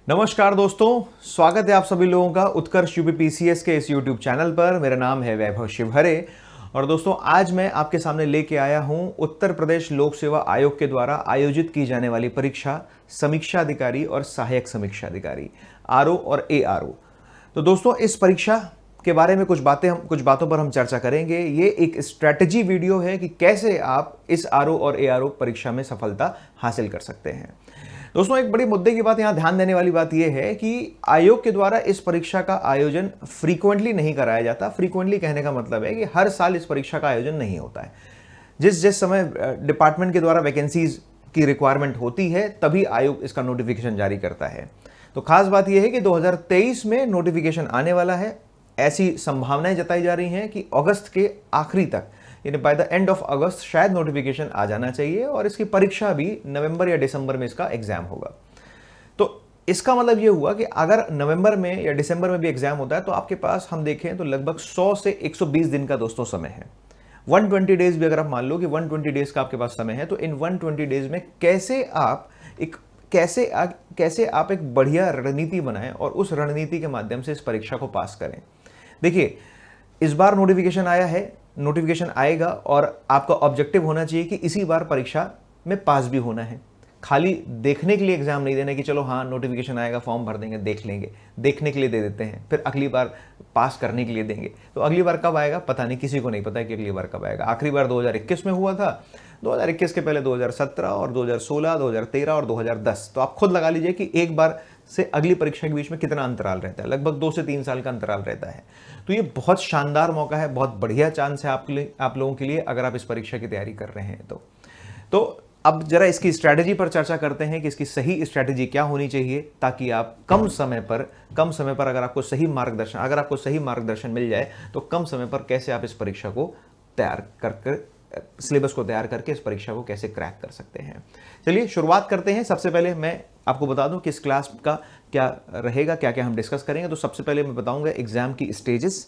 नमस्कार दोस्तों, स्वागत है आप सभी लोगों का उत्कर्ष यूपीपीसीएस के इस यूट्यूब चैनल पर। मेरा नाम है वैभव शिवहरे और दोस्तों आज मैं आपके सामने लेके आया हूं उत्तर प्रदेश लोक सेवा आयोग के द्वारा आयोजित की जाने वाली परीक्षा समीक्षा अधिकारी और सहायक समीक्षा अधिकारी आरओ और एआरओ। तो दोस्तों इस परीक्षा के बारे में कुछ बातों पर हम चर्चा करेंगे। ये एक स्ट्रैटेजी वीडियो है कि कैसे आप इस आरओ और एआरओ परीक्षा में सफलता हासिल कर सकते हैं। दोस्तों एक बड़ी मुद्दे की बात यहाँ ध्यान देने वाली बात यह है कि आयोग के द्वारा इस परीक्षा का आयोजन फ्रीक्वेंटली नहीं कराया जाता। फ्रीक्वेंटली कहने का मतलब है कि हर साल इस परीक्षा का आयोजन नहीं होता है। जिस समय डिपार्टमेंट के द्वारा वैकेंसीज की रिक्वायरमेंट होती है तभी आयोग इसका नोटिफिकेशन जारी करता है। तो खास बात यह है कि 2023 में नोटिफिकेशन आने वाला है। ऐसी संभावनाएं जताई जा रही हैं कि अगस्त के आखिरी तक यानी बाय द एंड ऑफ अगस्त शायद नोटिफिकेशन आ जाना चाहिए और इसकी परीक्षा भी नवंबर या दिसंबर में इसका एग्जाम होगा। तो इसका मतलब ये हुआ कि अगर नवंबर में या दिसंबर में भी एग्जाम होता है तो आपके पास हम देखें तो लगभग 100 से 120 दिन का दोस्तों समय है। 120 डेज भी अगर आप मान लो कि 120 डेज का आपके पास समय है तो इन 120 डेज में कैसे आप एक बढ़िया रणनीति बनाएं और उस रणनीति के माध्यम से इस परीक्षा को पास करें। देखिए इस बार नोटिफिकेशन आया है, नोटिफिकेशन आएगा और आपका ऑब्जेक्टिव होना चाहिए कि इसी बार परीक्षा में पास भी होना है। खाली देखने के लिए एग्जाम नहीं देना कि चलो हाँ नोटिफिकेशन आएगा फॉर्म भर देंगे देख लेंगे, देखने के लिए दे देते हैं फिर अगली बार पास करने के लिए देंगे। तो अगली बार कब आएगा पता नहीं, किसी को नहीं पता कि अगली बार कब आएगा। आखिरी बार 2021 में हुआ था, 2021 के पहले 2017 और 2016, 2013 और 2010। तो आप खुद लगा लीजिए कि एक बार से अगली परीक्षा के बीच में कितना अंतराल रहता है। लगभग 2 से 3 साल का अंतराल रहता है। तो ये बहुत शानदार मौका है, बहुत बढ़िया चांस है आप लोगों के लिए अगर आप इस परीक्षा की तैयारी कर रहे हैं तो अब जरा इसकी स्ट्रैटेजी पर चर्चा करते हैं कि इसकी सही स्ट्रैटेजी क्या होनी चाहिए ताकि आप कम समय पर अगर आपको सही मार्गदर्शन मिल जाए तो कम समय पर कैसे आप इस परीक्षा को सिलेबस को तैयार करके इस परीक्षा को कैसे क्रैक कर सकते हैं। चलिए शुरुआत करते हैं। सबसे पहले मैं आपको बता दूं कि इस क्लास का क्या रहेगा, क्या क्या हम डिस्कस करेंगे। तो सबसे पहले मैं बताऊंगा एग्जाम की स्टेजेस।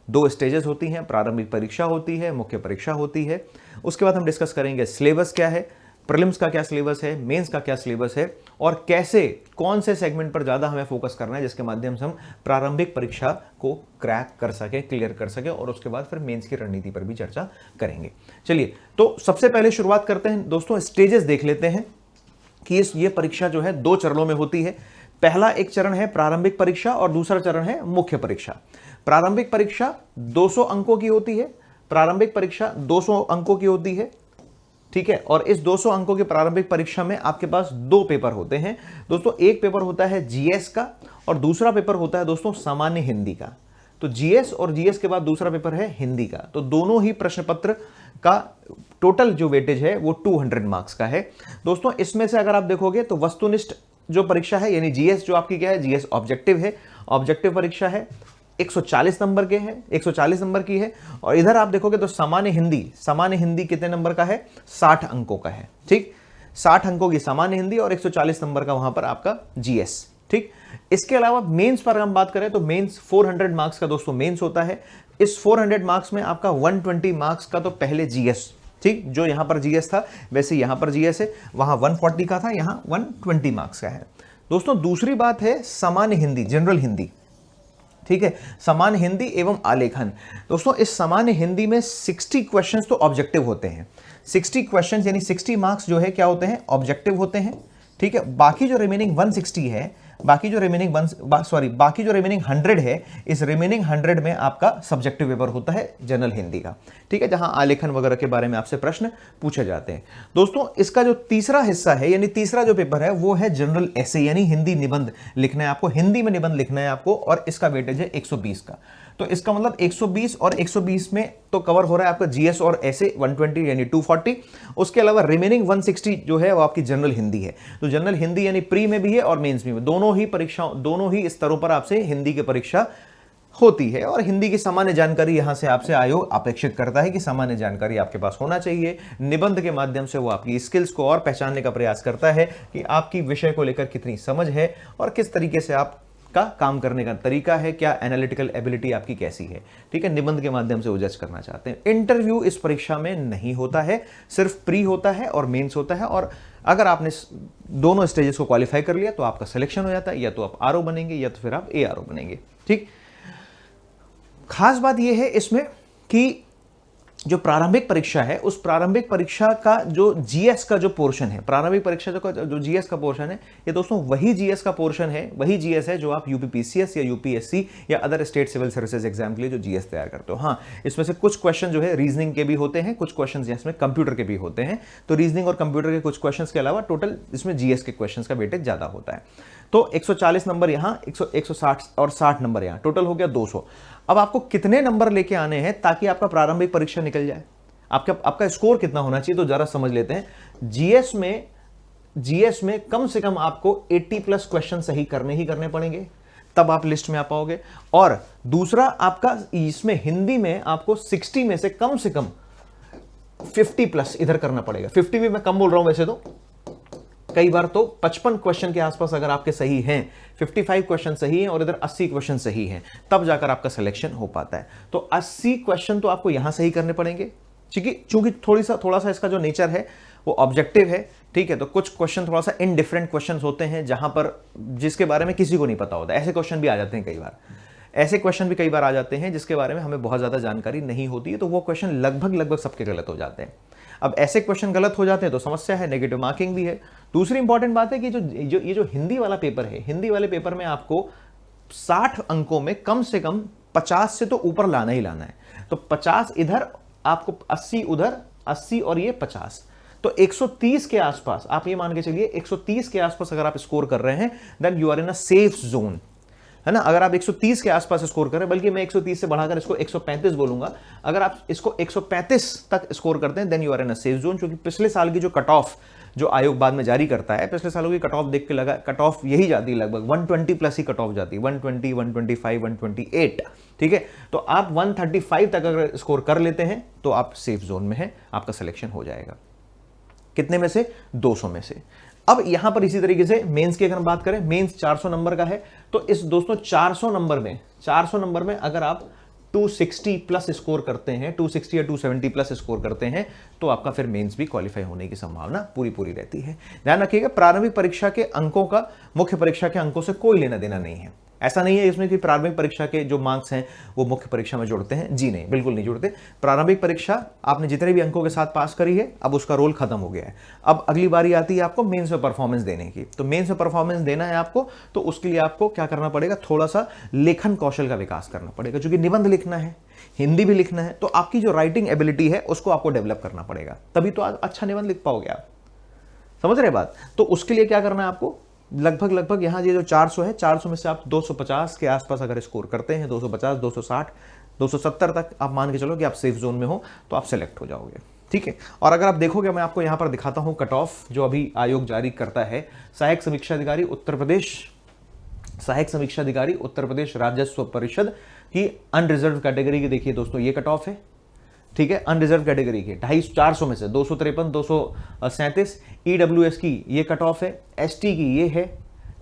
2 स्टेजेस होती हैं, प्रारंभिक परीक्षा होती है, मुख्य परीक्षा होती है। उसके बाद हम डिस्कस करेंगे सिलेबस क्या है, प्रीलिम्स का क्या सिलेबस है, मेंस का क्या सिलेबस है और कैसे कौन से सेगमेंट पर ज़्यादा हमें फोकस करना है जिसके माध्यम से हम प्रारंभिक परीक्षा को क्रैक कर सके, क्लियर कर सके और उसके बाद फिर मेंस की रणनीति पर भी चर्चा करेंगे। चलिए तो सबसे पहले शुरुआत करते हैं दोस्तों, स्टेजेस देख लेते हैं कि ये परीक्षा जो है 2 चरणों में होती है। पहला एक चरण है प्रारंभिक परीक्षा और दूसरा चरण है मुख्य परीक्षा। प्रारंभिक परीक्षा 200 अंकों की होती है। प्रारंभिक परीक्षा 200 अंकों की होती है, ठीक है। और इस 200 अंकों की प्रारंभिक परीक्षा में आपके पास 2 पेपर होते हैं दोस्तों। एक पेपर होता है जीएस का और दूसरा पेपर होता है दोस्तों सामान्य हिंदी का। तो जीएस और जीएस के बाद दूसरा पेपर है हिंदी का। तो दोनों ही प्रश्न पत्र का टोटल जो वेटेज है वो 200 मार्क्स का है दोस्तों। इसमें से अगर आप देखोगे तो वस्तुनिष्ठ जो परीक्षा है यानी जीएस जो आपकी क्या है, जीएस ऑब्जेक्टिव है, ऑब्जेक्टिव परीक्षा है, 140 नंबर के हैं, 140 नंबर की है। और इधर आप देखोगे तो सामान्य हिंदी कितने नंबर का है, 60 अंकों का है, ठीक। 60 अंकों की सामान्य हिंदी और 140 नंबर का वहां पर आपका जीएस, ठीक। इसके अलावा मेंस पर हम बात करें तो मेंस 400 मार्क्स का दोस्तों मेंस होता है। इस 400 मार्क्स में आपका 120 मार्क्स का तो पहले जीएस, ठीक, जो यहां पर जीएस था वैसे यहां पर जीएस है, वहां 140 का था, यहां 120 मार्क्स का है दोस्तों। दूसरी बात है सामान्य हिंदी, जनरल हिंदी, ठीक है, सामान्य हिंदी एवं आलेखन। दोस्तों इस सामान्य हिंदी में 60 क्वेश्चंस तो ऑब्जेक्टिव होते हैं। 60 क्वेश्चंस यानी 60 मार्क्स जो है क्या होते हैं, ऑब्जेक्टिव होते हैं, ठीक है। बाकी जो रिमेनिंग 160 है, बाकी जो रिमेनिंग 100 है, इस रिमेनिंग 100 में आपका सब्जेक्टिव पेपर होता है जनरल हिंदी का, ठीक है, जहां आलेखन वगैरह के बारे में आपसे प्रश्न पूछे जाते हैं दोस्तों। इसका जो तीसरा हिस्सा है यानी तीसरा जो पेपर है वो है जनरल एसे यानी हिंदी निबंध लिखना है आपको, हिंदी में निबंध लिखना है आपको और इसका वेटेज है 120 का। तो इसका मतलब 120 और 120 में तो कवर हो रहा है आपका जीएस और ऐसे 120 यानी 240। उसके अलावा रिमेनिंग 160 जो है वो आपकी जनरल हिंदी है। तो जनरल हिंदी यानी प्री में भी है और मेंस में भी, दोनों ही स्तरों पर आपसे हिंदी की परीक्षा होती है। और हिंदी की सामान्य जानकारी यहां से आपसे आयोग अपेक्षित करता है कि सामान्य जानकारी आपके पास होना चाहिए। निबंध के माध्यम से वो आपकी स्किल्स को और पहचानने का प्रयास करता है कि आपकी विषय को लेकर कितनी समझ है और किस तरीके से आप का काम करने का तरीका है, क्या एनालिटिकल एबिलिटी आपकी कैसी है, ठीक है। निबंध के माध्यम से वो जज करना चाहते हैं। इंटरव्यू इस परीक्षा में नहीं होता है, सिर्फ प्री होता है और मेंस होता है। और अगर आपने दोनों स्टेजेस को क्वालिफाई कर लिया तो आपका सिलेक्शन हो जाता है, या तो आप आरओ बनेंगे या तो फिर आप एआरओ बनेंगे। ठीक, खास बात यह है इसमें कि जो प्रारंभिक परीक्षा है, उस प्रारंभिक परीक्षा का जो जीएस का जो पोर्शन है, प्रारंभिक परीक्षा जो जीएस का पोर्शन है, ये दोस्तों वही जीएस का पोर्शन है, वही जीएस है जो आप यूपीपीसीएस या यूपीएससी या other state civil services exam के लिए जो जीएस तैयार करते हो। हाँ, इसमें से कुछ क्वेश्चन जो है रीजनिंग के भी होते हैं, कुछ क्वेश्चन इसमें कंप्यूटर के भी होते हैं। तो रीजनिंग और कंप्यूटर के कुछ क्वेश्चन के अलावा टोटल इसमें जीएस के क्वेश्चन का वेटेज ज्यादा होता है। तो 140 नंबर यहाँ, 160 और 60 नंबर यहाँ, टोटल हो गया 200। अब आपको कितने नंबर लेके आने हैं ताकि आपका प्रारंभिक परीक्षा निकल जाए? आपका स्कोर कितना होना चाहिए, तो जरा समझ लेते हैं। जीएस में कम से कम आपको 80 प्लस क्वेश्चन सही करने ही करने पड़ेंगे, तब आप लिस्ट में आ पाओगे। और दूसरा आपका इसमें हिंदी में आपको 60 में से कम 50 प्लस इधर करना पड़ेगा। 50 भी मैं कम बोल रहा हूं वैसे तो, कई बार तो 55 क्वेश्चन के आसपास अगर आपके सही हैं, 55 क्वेश्चन सही हैं और इधर 80 क्वेश्चन सही हैं, तब जाकर आपका सिलेक्शन हो पाता है। तो 80 क्वेश्चन तो आपको यहां सही करने पड़ेंगे, चूंकि थोड़ा सा इसका जो नेचर है वो ऑब्जेक्टिव है। ठीक है, तो कुछ क्वेश्चन थोड़ा सा इनडिफरेंट क्वेश्चन होते हैं जहां पर जिसके बारे में किसी को नहीं पता होता। ऐसे क्वेश्चन भी आ जाते हैं कई बार आ जाते हैं जिसके बारे में हमें बहुत ज्यादा जानकारी नहीं होती है, तो वो क्वेश्चन लगभग सबके गलत हो जाते हैं। अब ऐसे क्वेश्चन गलत हो जाते हैं तो समस्या है, नेगेटिव मार्किंग भी है। दूसरी इंपॉर्टेंट बात है कि ये जो हिंदी वाला पेपर है, हिंदी वाले पेपर में आपको 60 अंकों में कम से कम 50 से तो ऊपर लाना ही लाना है। तो 50 इधर, आपको 80 उधर, 80 और ये 50, तो 130 के आसपास आप ये मान के चलिए, 130 के आसपास अगर आप स्कोर कर रहे हैं then you are in a safe zone, है ना। अगर आप 130 के आसपास स्कोर करें, बल्कि मैं 130 से बढ़ाकर इसको 135 बोलूंगा, अगर आप इसको 135 तक स्कोर करते हैं then you are in a safe zone. क्योंकि पिछले साल की जो कट ऑफ जो आयोग बाद में जारी करता है, पिछले सालों की कट ऑफ देख के लगा, कट ऑफ यही जाती है लगभग 120 प्लस ही कट ऑफ जाती है, 120, 125, 128। ठीक है, तो आप 135 तक अगर स्कोर कर लेते हैं तो आप सेफ जोन में हैं, आपका सिलेक्शन हो जाएगा। कितने में से? 200 में से। अब यहां पर इसी तरीके से मेंस की अगर हम बात करें, मेंस 400 नंबर का है, तो इस दोस्तों 400 नंबर में अगर आप 260 प्लस स्कोर करते हैं, 260 या 270 प्लस स्कोर करते हैं, तो आपका फिर मेंस भी क्वालिफाई होने की संभावना पूरी रहती है। ध्यान रखिएगा, प्रारंभिक परीक्षा के अंकों का मुख्य परीक्षा के अंकों से कोई लेना देना नहीं है। ऐसा नहीं है इसमें कि प्रारंभिक परीक्षा के जो मार्क्स हैं वो मुख्य परीक्षा में जुड़ते हैं, जी नहीं, बिल्कुल नहीं जुड़ते। प्रारंभिक परीक्षा आपने जितने भी अंकों के साथ पास करी है, अब उसका रोल खत्म हो गया है। अब अगली बारी आती है आपको मेंस में परफॉर्मेंस देने की। तो मेंस में परफॉर्मेंस देना है आपको, तो उसके लिए आपको क्या करना पड़ेगा? थोड़ा सा लेखन कौशल का विकास करना पड़ेगा, क्योंकि निबंध लिखना है, हिंदी भी लिखना है, तो आपकी जो राइटिंग एबिलिटी है उसको आपको डेवलप करना पड़ेगा, तभी तो अच्छा निबंध लिख पाओगे आप। समझ रहे बात? तो उसके लिए क्या करना है आपको? लगभग यहां ये जो 400 है, 400 में से आप 250 के आसपास अगर स्कोर करते हैं, 250, 260, 270 तक आप मान के चलो कि आप सेफ जोन में हो, तो आप सेलेक्ट हो जाओगे। ठीक है, और अगर आप देखोगे, मैं आपको यहां पर दिखाता हूं कट ऑफ जो अभी आयोग जारी करता है। सहायक समीक्षा अधिकारी उत्तर प्रदेश राजस्व परिषद की अनरिजर्व कैटेगरी की देखिए दोस्तों, ये कट ऑफ है। ठीक है, अनरिजर्व कैटेगरी के 450 में से 253, 237। ईडब्ल्यूएस की ये कट ऑफ है। एसटी की ये है,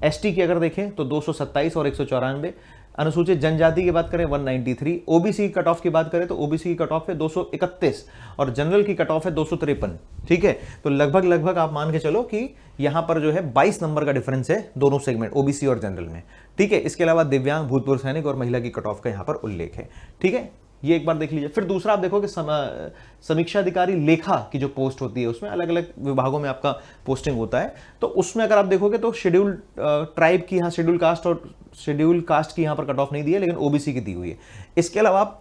एसटी की अगर देखें तो 227 और 194। अनुसूचित जनजाति की बात करें 193। ओबीसी की कट ऑफ की बात करें तो ओबीसी की कट ऑफ है 231 और जनरल की कट ऑफ है 253। ठीक है, तो लगभग आप मान के चलो कि यहां पर जो है 22 नंबर का डिफरेंस है दोनों सेगमेंट, ओबीसी और जनरल में। ठीक है, इसके अलावा दिव्यांग, भूतपूर्व सैनिक और महिला की कट ऑफ का यहां पर उल्लेख है। ठीक है, ये एक बार देख लीजिए। फिर दूसरा आप देखोगे समीक्षा अधिकारी लेखा की जो पोस्ट होती है, उसमें अलग अलग विभागों में आपका पोस्टिंग होता है। तो उसमें अगर आप देखोगे तो शेड्यूल ट्राइब की, यहाँ शेड्यूल कास्ट की यहाँ पर कट ऑफ नहीं दी है, लेकिन ओबीसी की दी हुई है। इसके अलावा आप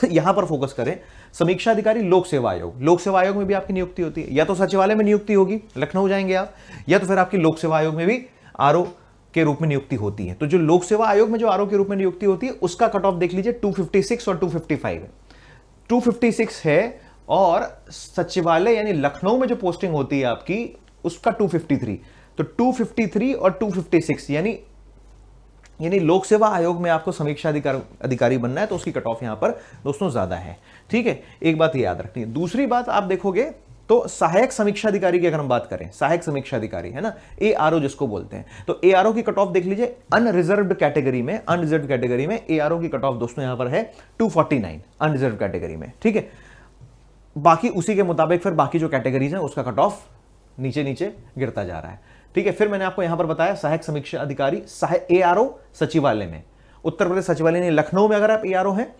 यहां पर फोकस करें, समीक्षा अधिकारी लोक सेवा आयोग। लोक सेवा आयोग में भी आपकी नियुक्ति होती है, या तो सचिवालय में नियुक्ति होगी, लखनऊ जाएंगे आप, या तो फिर आपकी लोक सेवा आयोग में भी आरओ के रूप में नियुक्ति होती है। तो जो लोक सेवा आयोग में जो आरओ के रूप में नियुक्ति होती है, उसका कट ऑफ देख लीजिए 256 और 255 है। 256 है, और सचिवालय यानी लखनऊ में जो पोस्टिंग होती है आपकी, उसका 253। तो 253 और 256 यानी लोक सेवा आयोग में आपको समीक्षा अधिकारी बनना है, तो उसकी कट ऑफ यहां पर दोस्तों ज्यादा है। ठीक है, एक बात याद रखनी है। दूसरी बात आप देखोगे तो सहायक समीक्षा अधिकारी की अगर हम बात करें, सहायक समीक्षा अधिकारी है ना, एआरओ जिसको बोलते हैं, तो एआरओ की कट ऑफ देख लीजिए। अनरिजर्व्ड कैटेगरी में एआरओ की कट ऑफ दोस्तों यहां पर है 249 अनरिजर्व्ड कैटेगरी में। ठीक है, बाकी उसी के मुताबिक फिर बाकी जो कैटेगरीज हैं उसका कट ऑफ नीचे नीचे गिरता जा रहा है। ठीक है, फिर मैंने आपको यहां पर बताया सहायक समीक्षा अधिकारी ARO सचिवालय में, उत्तर प्रदेश सचिवालय ने लखनऊ में अगर आप ARO हैं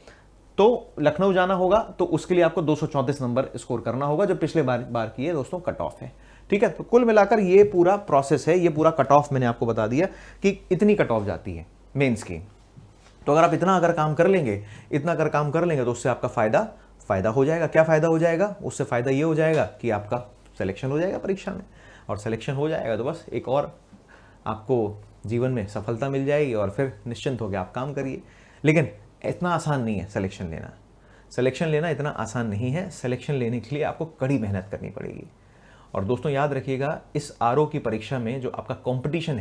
तो लखनऊ जाना होगा, तो उसके लिए आपको 234 नंबर स्कोर करना होगा, जो पिछले बार की है दोस्तों कट ऑफ है। ठीक है, तो कुल मिलाकर ये पूरा प्रोसेस है, ये पूरा कट ऑफ मैंने आपको बता दिया कि इतनी कट ऑफ जाती है मेंस की। तो अगर आप इतना अगर काम कर लेंगे, तो उससे आपका फायदा हो जाएगा। क्या फायदा हो जाएगा? उससे फायदा ये हो जाएगा कि आपका सिलेक्शन हो जाएगा परीक्षा में, और सिलेक्शन हो जाएगा तो बस एक और आपको जीवन में सफलता मिल जाएगी, और फिर निश्चिंत होकर आप काम करिए। लेकिन इतना आसान नहीं है सिलेक्शन लेना इतना आसान नहीं है। सिलेक्शन लेने के लिए आपको कड़ी मेहनत करनी पड़ेगी। और दोस्तों याद रखिएगा, इस आरओ की परीक्षा में जो आपका कंपटीशन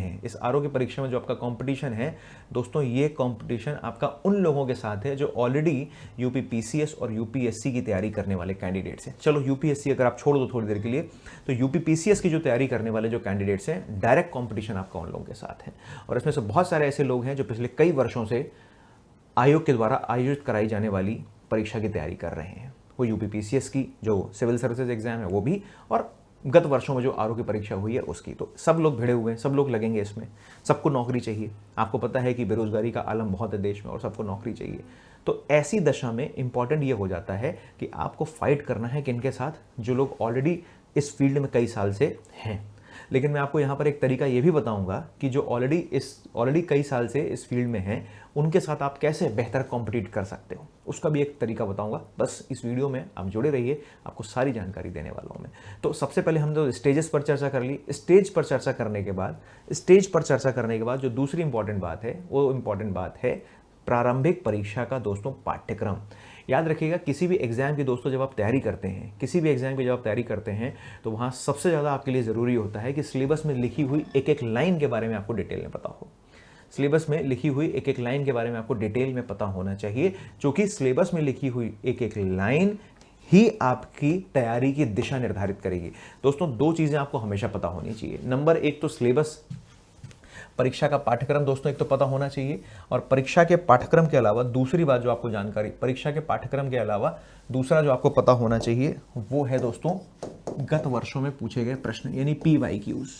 है, दोस्तों ये कंपटीशन आपका उन लोगों के साथ है जो ऑलरेडी यूपी पीसीएस और यूपीएससी की तैयारी करने वाले कैंडिडेट्स हैं। चलो यूपीएससी अगर आप छोड़ दो थोड़ी देर के लिए, तो यूपी पीसीएस की जो तैयारी करने वाले जो कैंडिडेट्स हैं, डायरेक्ट कॉम्पिटिशन आपका उन लोगों के साथ है। और इसमें से बहुत सारे ऐसे लोग हैं जो पिछले कई वर्षों से आयोग के द्वारा आयोजित कराई जाने वाली परीक्षा की तैयारी कर रहे हैं। वो यूपी पीसीएस की जो सिविल सर्विसेज एग्जाम है वो भी, और गत वर्षों में जो आरओ की परीक्षा हुई है उसकी। तो सब लोग भिड़े हुए हैं, सब लोग लगेंगे इसमें, सबको नौकरी चाहिए। आपको पता है कि बेरोजगारी का आलम बहुत है देश में, और सबको नौकरी चाहिए। तो ऐसी दशा में इंपॉर्टेंट ये हो जाता है कि आपको फाइट करना है किनके साथ? जो लोग ऑलरेडी इस फील्ड में कई साल से हैं। लेकिन मैं आपको यहाँ पर एक तरीका ये भी बताऊंगा कि जो ऑलरेडी कई साल से इस फील्ड में हैं, उनके साथ आप कैसे बेहतर कॉम्पिटिट कर सकते हो, उसका भी एक तरीका बताऊंगा। बस इस वीडियो में आप जुड़े रहिए, आपको सारी जानकारी देने वाला हूँ मैं। तो सबसे पहले हम जो स्टेजेस पर चर्चा कर ली, स्टेज पर चर्चा करने के बाद जो दूसरी इंपॉर्टेंट बात है, वो इंपॉर्टेंट बात है प्रारंभिक परीक्षा का दोस्तों पाठ्यक्रम। याद रखिएगा, किसी भी एग्जाम की दोस्तों जब आप तैयारी करते हैं, तो वहाँ सबसे ज़्यादा आपके लिए ज़रूरी होता है कि सिलेबस में लिखी हुई एक एक लाइन के बारे में आपको डिटेल में पता हो। सिलेबस में लिखी हुई एक एक लाइन के बारे में आपको डिटेल में पता होना चाहिए, क्योंकि सिलेबस में लिखी हुई एक एक लाइन ही आपकी तैयारी की दिशा निर्धारित करेगी। दोस्तों दो चीज़ें आपको हमेशा पता होनी चाहिए। नंबर एक तो सिलेबस, परीक्षा का पाठ्यक्रम दोस्तों एक तो पता होना चाहिए, और परीक्षा के पाठ्यक्रम के अलावा दूसरी बात जो आपको जानकारी, परीक्षा के पाठ्यक्रम के अलावा दूसरा जो आपको पता होना चाहिए वो है दोस्तों गत वर्षों में पूछे गए प्रश्न, यानी PYQs।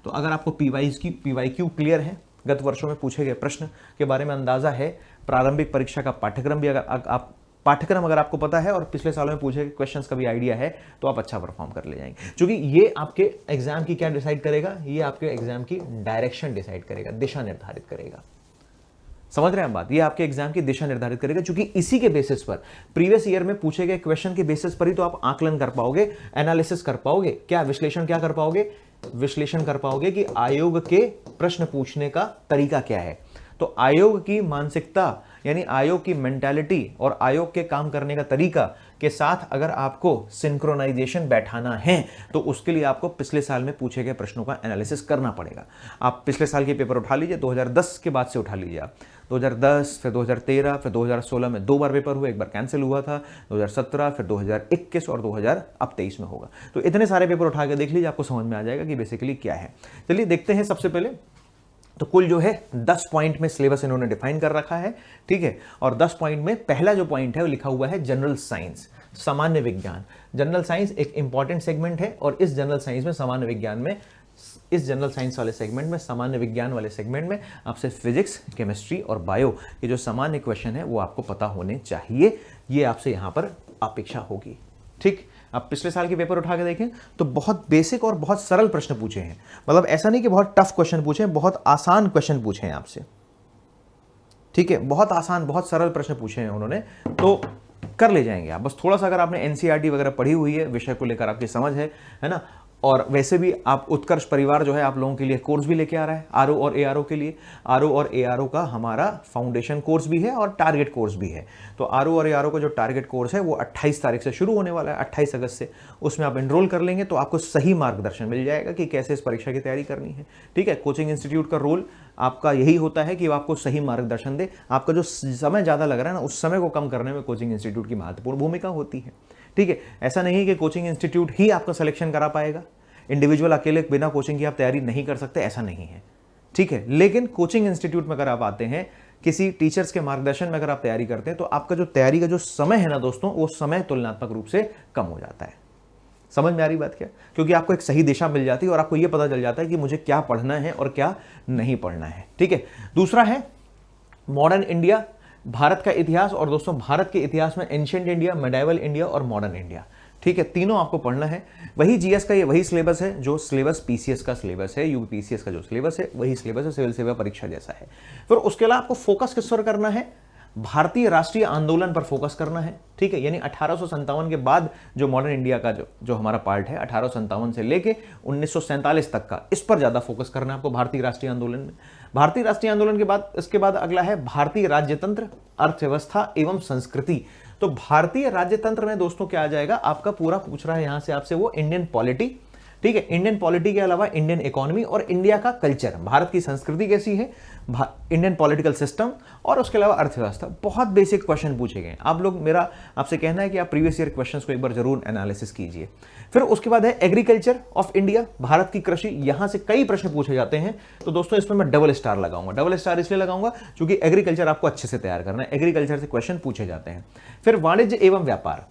तो अगर आपको PYQ क्लियर है, गत वर्षों में पूछे गए प्रश्न के बारे में अंदाजा है, प्रारंभिक परीक्षा का पाठ्यक्रम भी अगर आपको पता है, और पिछले सालों में पूछे गए क्वेश्चंस का भी आइडिया है, तो आप अच्छा परफॉर्म कर ले जाएंगे। क्योंकि ये आपके एग्जाम की क्या डिसाइड करेगा? ये आपके एग्जाम की डायरेक्शन डिसाइड करेगा, दिशा निर्धारित करेगा। समझ रहे हैं बात? ये आपके एग्जाम की दिशा निर्धारित करेगा, क्योंकि इसी के बेसिस पर, प्रीवियस ईयर में पूछे गए क्वेश्चन के बेसिस पर ही तो आप आकलन कर पाओगे, एनालिसिस कर पाओगे, क्या विश्लेषण क्या कर पाओगे? विश्लेषण कर पाओगे कि आयोग के प्रश्न पूछने का तरीका क्या है। तो आयोग की मानसिकता, यानी आयोग की मेंटालिटी और आयोग के काम करने का तरीका के साथ अगर आपको सिंक्रोनाइजेशन बैठाना है, तो उसके लिए आपको पिछले साल में पूछे गए प्रश्नों का एनालिसिस करना पड़ेगा। आप पिछले साल के पेपर उठा लीजिए, 2010 के बाद से उठा लीजिए आप। 2010, फिर 2013, फिर 2016 में 2 बार पेपर हुए, एक बार कैंसिल हुआ था, 2017, फिर 2021 और 2023 में होगा। तो इतने सारे पेपर उठा के देख लीजिए, आपको समझ में आ जाएगा कि बेसिकली क्या है। चलिए देखते हैं। सबसे पहले तो कुल जो है 10 पॉइंट में सिलेबस इन्होंने डिफाइन कर रखा है, ठीक है। और 10 पॉइंट में पहला जो पॉइंट है वो लिखा हुआ है जनरल साइंस, सामान्य विज्ञान। जनरल साइंस एक इंपॉर्टेंट सेगमेंट है, और इस जनरल साइंस में, सामान्य विज्ञान में, इस जनरल साइंस वाले सेगमेंट में, सामान्य विज्ञान वाले सेगमेंट में आपसे फिजिक्स, केमिस्ट्री और बायो के जो सामान्य क्वेश्चन है वो आपको पता होने चाहिए। ये आपसे यहां पर अपेक्षा होगी, ठीक। आप पिछले साल के पेपर उठा के देखें तो बहुत बेसिक और बहुत सरल प्रश्न पूछे हैं। मतलब ऐसा नहीं कि बहुत टफ क्वेश्चन पूछे हैं, बहुत आसान क्वेश्चन पूछे हैं आपसे, ठीक है। बहुत आसान, बहुत सरल प्रश्न पूछे हैं उन्होंने, तो कर ले जाएंगे आप। बस थोड़ा सा अगर आपने एनसीईआरटी वगैरह पढ़ी हुई है, विषय को लेकर आपकी समझ है ना। और वैसे भी आप उत्कर्ष परिवार जो है आप लोगों के लिए कोर्स भी लेके आ रहा है, आरओ और एआरओ के लिए। आरओ और एआरओ का हमारा फाउंडेशन कोर्स भी है और टारगेट कोर्स भी है। तो आरओ और एआरओ का जो टारगेट कोर्स है वो 28 तारीख से शुरू होने वाला है, 28 अगस्त से। उसमें आप एनरोल कर लेंगे तो आपको सही मार्गदर्शन मिल जाएगा कि कैसे इस परीक्षा की तैयारी करनी है, ठीक है। कोचिंग इंस्टीट्यूट का रोल आपका यही होता है कि वो आपको सही मार्गदर्शन दे। आपका जो समय ज़्यादा लग रहा है ना, उस समय को कम करने में कोचिंग इंस्टीट्यूट की महत्वपूर्ण भूमिका होती है, ठीक है। ऐसा नहीं है कि कोचिंग इंस्टीट्यूट ही आपका सिलेक्शन करा पाएगा, इंडिविजुअल अकेले बिना कोचिंग की आप तैयारी नहीं कर सकते, ऐसा नहीं है, ठीक है। लेकिन कोचिंग इंस्टीट्यूट में अगर आप आते हैं, किसी टीचर्स के मार्गदर्शन में अगर आप तैयारी करते हैं, तो आपका जो तैयारी का जो समय है ना दोस्तों, वो समय तुलनात्मक रूप से कम हो जाता है। समझ में आ रही बात क्या? क्योंकि आपको एक सही दिशा मिल जाती है और आपको ये पता चल जाता है कि मुझे क्या पढ़ना है और क्या नहीं पढ़ना है। ठीक है, दूसरा है मॉडर्न इंडिया, भारत का इतिहास। और दोस्तों भारत के इतिहास में एंशिएंट इंडिया, मेडाइवल इंडिया और मॉडर्न इंडिया। ठीक है, तीनों आपको पढ़ना है। वही जीएस का ये वही सिलेबस है जो सिलेबस पीसीएस का सिलेबस है, यूपी पीसीएस का जो सिलेबस है वही सिलेबस है, सिविल सेवा परीक्षा जैसा है। फिर उसके अलावा आपको फोकस किस पर करना है? भारतीय राष्ट्रीय आंदोलन पर फोकस करना है। ठीक है, यानी 1857 के बाद जो मॉडर्न इंडिया का जो हमारा पार्ट है 1857 से लेके 1947 तक का, इस पर ज्यादा फोकस करना है आपको भारतीय राष्ट्रीय आंदोलन में। भारतीय राष्ट्रीय आंदोलन के बाद इसके बाद अगला है भारतीय राज्यतंत्र, अर्थव्यवस्था एवं संस्कृति। तो भारतीय राज्यतंत्र में दोस्तों क्या आ जाएगा? आपका पूरा पूछ रहा है यहां से आपसे वो इंडियन पॉलिटी। ठीक है, इंडियन पॉलिटी के अलावा इंडियन इकोनॉमी और इंडिया का कल्चर, भारत की संस्कृति कैसी है, इंडियन पॉलिटिकल सिस्टम और उसके अलावा अर्थव्यवस्था। बहुत बेसिक क्वेश्चन पूछे गए। आप लोग, मेरा आपसे कहना है कि आप प्रीवियस ईयर क्वेश्चंस को एक बार जरूर एनालिसिस कीजिए। फिर उसके बाद है एग्रीकल्चर ऑफ इंडिया, भारत की कृषि। यहां से कई प्रश्न पूछे जाते हैं। तो दोस्तों इसमें मैं डबल स्टार लगाऊंगा। डबल स्टार इसलिए लगाऊंगा क्योंकि एग्रीकल्चर आपको अच्छे से तैयार करना है, एग्रीकल्चर से क्वेश्चन पूछे जाते हैं। फिर वाणिज्य एवं व्यापार,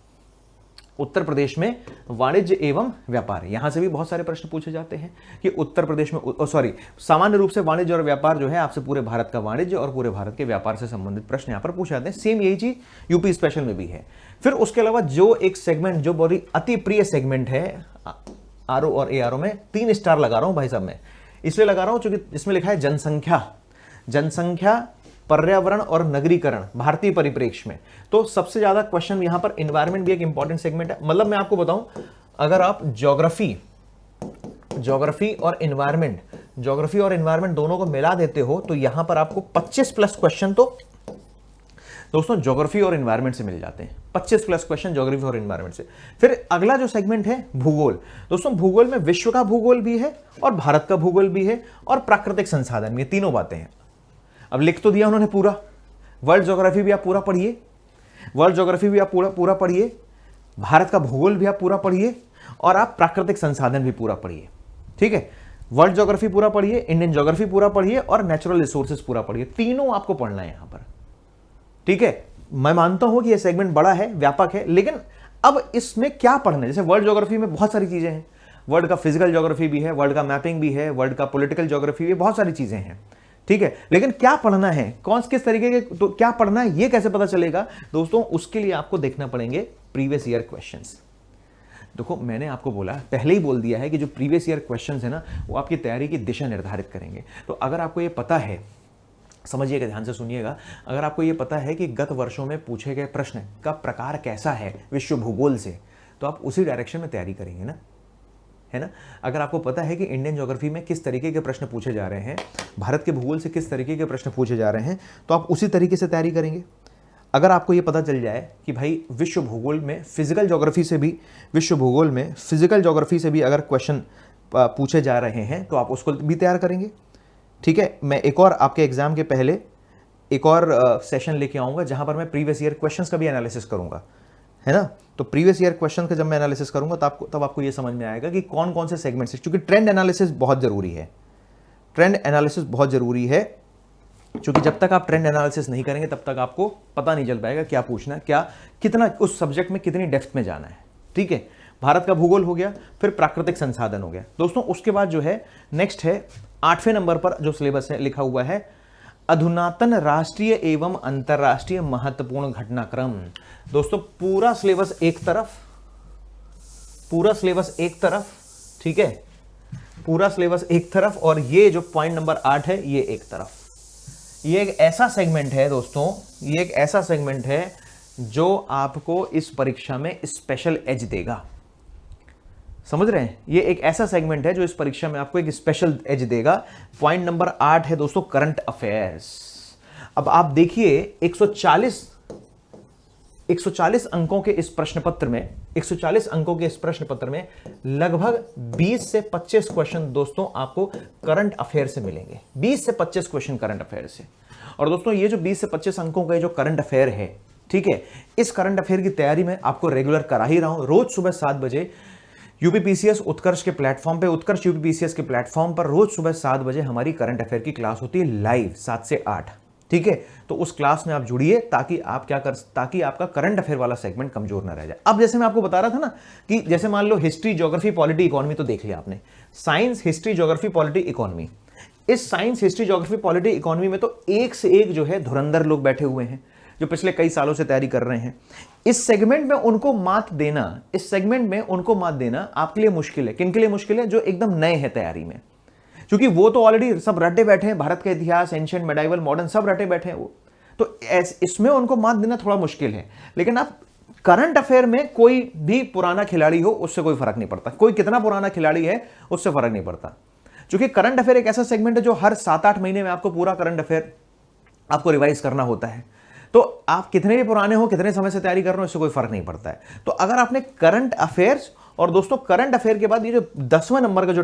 उत्तर प्रदेश में वाणिज्य एवं व्यापार, यहां से भी बहुत सारे प्रश्न पूछे जाते हैं कि उत्तर प्रदेश में, सामान्य रूप से वाणिज्य और व्यापार जो है आपसे पूरे भारत का वाणिज्य और पूरे भारत के व्यापार से संबंधित प्रश्न यहां पर पूछे जाते हैं। सेम यही चीज यूपी स्पेशल में भी है। फिर उसके अलावा जो एक सेगमेंट जो बड़ी अति प्रिय सेगमेंट है आरओ और एआरओ में, 3 स्टार लगा रहा हूं भाई साहब मैं, इसलिए लगा रहा हूं क्योंकि इसमें लिखा है जनसंख्या, पर्यावरण और नगरीकरण भारतीय परिप्रेक्ष्य में। तो सबसे ज्यादा क्वेश्चन यहां पर एनवायरमेंट भी एक इंपॉर्टेंट सेगमेंट है। मतलब मैं आपको बताऊं, अगर आप ज्योग्राफी और एनवायरमेंट दोनों को मिला देते हो तो यहां पर आपको 25 प्लस क्वेश्चन तो दोस्तों ज्योग्राफी और एनवायरमेंट से मिल जाते हैं। 25 प्लस क्वेश्चन ज्योग्राफी और एनवायरमेंट से। फिर अगला जो सेगमेंट है भूगोल। दोस्तों भूगोल में विश्व का भूगोल भी है और भारत का भूगोल भी है और प्राकृतिक संसाधन, ये तीनों बातें हैं। अब लिख तो दिया उन्होंने पूरा, वर्ल्ड ज्योग्राफी भी आप पूरा पढ़िए, पूरा पढ़िए, भारत का भूगोल भी आप पूरा पढ़िए और आप प्राकृतिक संसाधन भी पूरा पढ़िए। ठीक है, वर्ल्ड ज्योग्राफी पूरा पढ़िए, इंडियन ज्योग्राफी पूरा पढ़िए और नेचुरल रिसोर्सेज पूरा पढ़िए। तीनों आपको पढ़ना है यहां पर। ठीक है, मैं मानता हूं कि यह सेगमेंट बड़ा है, व्यापक है, लेकिन अब इसमें क्या पढ़ना है? जैसे वर्ल्ड ज्योग्राफी में बहुत सारी चीजें हैं, वर्ल्ड का फिजिकल ज्योग्राफी भी है, वर्ल्ड का मैपिंग भी है, वर्ल्ड का पॉलिटिकल ज्योग्राफी भी, बहुत सारी चीजें हैं। ठीक है, लेकिन क्या पढ़ना है, किस तरीके के, तो क्या पढ़ना है ये कैसे पता चलेगा दोस्तों? उसके लिए आपको देखना पड़ेंगे प्रीवियस ईयर क्वेश्चंस। देखो मैंने आपको बोला, पहले ही बोल दिया है कि जो प्रीवियस ईयर क्वेश्चंस है ना, वो आपकी तैयारी की दिशा निर्धारित करेंगे। तो अगर आपको ये पता है, समझिएगा, ध्यान से सुनिएगा, अगर आपको ये पता है कि गत वर्षों में पूछे गए प्रश्न का प्रकार कैसा है विश्व भूगोल से, तो आप उसी डायरेक्शन में तैयारी करेंगे ना, है ना। अगर आपको पता है कि इंडियन ज्योग्राफी में किस तरीके के प्रश्न पूछे जा रहे हैं, भारत के भूगोल से किस तरीके के प्रश्न पूछे जा रहे हैं, तो आप उसी तरीके से तैयारी करेंगे। अगर आपको ये पता चल जाए कि भाई विश्व भूगोल में फिजिकल ज्योग्राफी से भी अगर क्वेश्चन पूछे जा रहे हैं तो आप उसको भी तैयार करेंगे। ठीक है, मैं एक और आपके एग्जाम के पहले एक और सेशन लेके आऊंगा जहां पर मैं प्रीवियस ईयर क्वेश्चंस का भी एनालिसिस करूंगा, है ना। तो प्रीवियस ईयर क्वेश्चन का जब मैं एनालिसिस करूंगा तब आपको ये समझ में आएगा कि कौन कौन से सेगमेंट्स, क्योंकि ट्रेंड एनालिसिस बहुत जरूरी है। क्योंकि जब तक आप ट्रेंड एनालिसिस नहीं करेंगे तब तक आपको पता नहीं चल पाएगा क्या पूछना है, क्या कितना उस सब्जेक्ट में कितनी डेप्थ में जाना है। ठीक है, भारत का भूगोल हो गया, फिर प्राकृतिक संसाधन हो गया दोस्तों। उसके बाद जो है नेक्स्ट है 8वें नंबर पर जो सिलेबस है लिखा हुआ है अधुनातन राष्ट्रीय एवं अंतरराष्ट्रीय महत्वपूर्ण घटनाक्रम। दोस्तों पूरा सिलेबस एक तरफ, ठीक है, पूरा सिलेबस एक तरफ और ये जो पॉइंट नंबर 8 है ये एक तरफ। ये एक ऐसा सेगमेंट है दोस्तों, ये एक ऐसा सेगमेंट है जो आपको इस परीक्षा में स्पेशल एज देगा। समझ रहे हैं, ये एक ऐसा सेगमेंट है जो इस परीक्षा में आपको एक स्पेशल एज देगा। पॉइंट नंबर 8 है दोस्तों करंट अफेयर्स। अब आप देखिए 140 अंकों के इस प्रश्न पत्र में लगभग 20 से 25 क्वेश्चन दोस्तों आपको करंट अफेयर से मिलेंगे। 20 से 25 क्वेश्चन करंट अफेयर से। और दोस्तों ये जो 20 से 25 अंकों का जो करंट अफेयर है, ठीक है, इस करंट अफेयर की तैयारी में आपको रेगुलर करा ही रहा हूं। रोज सुबह 7 बजे यूपीपीसीएस उत्कर्ष के प्लेटफॉर्म पे, उत्कर्ष यूपीपीसीएस के प्लेटफॉर्म पर रोज सुबह 7 बजे हमारी करंट अफेयर की क्लास होती है लाइव 7 से 8। ठीक है, तो उस क्लास में आप जुड़िए ताकि आपका करंट अफेयर वाला सेगमेंट कमजोर ना रह जाए। अब जैसे मैं आपको बता रहा था ना कि जैसे मान लो हिस्ट्री, ज्योग्राफी, पॉलिटी, इकोनॉमी तो देख लिया आपने, science, history, geography, polity, economy. इस science, history, geography, polity, economy में तो एक से एक जो है धुरंधर लोग बैठे हुए हैं जो पिछले कई सालों से तैयारी कर रहे हैं। इस सेगमेंट में उनको मात देना आपके लिए मुश्किल है। किन के लिए मुश्किल है? जो एकदम नए हैं तैयारी में, क्योंकि वो तो ऑलरेडी सब रटे बैठे हैं, भारत का इतिहास, एंशिएंट, मेडाइवल, मॉडर्न सब रटे बैठे हैं वो, तो इसमें उनको मात देना थोड़ा मुश्किल है। लेकिन आप करंट अफेयर में कोई भी पुराना खिलाड़ी हो उससे कोई फर्क नहीं पड़ता, कोई कितना पुराना खिलाड़ी है उससे फर्क नहीं पड़ता, क्योंकि करंट अफेयर एक ऐसा सेगमेंट है जो हर 7-8 महीने में आपको पूरा करंट अफेयर आपको रिवाइज करना होता है। तो आप कितने भी पुराने हो, कितने समय से तैयारी कर रहे हो, इससे कोई फर्क नहीं पड़ता है। तो अगर आपने करंट अफेयर्स, और दोस्तों करंट अफेयर के बाद ये जो 10वें नंबर का जो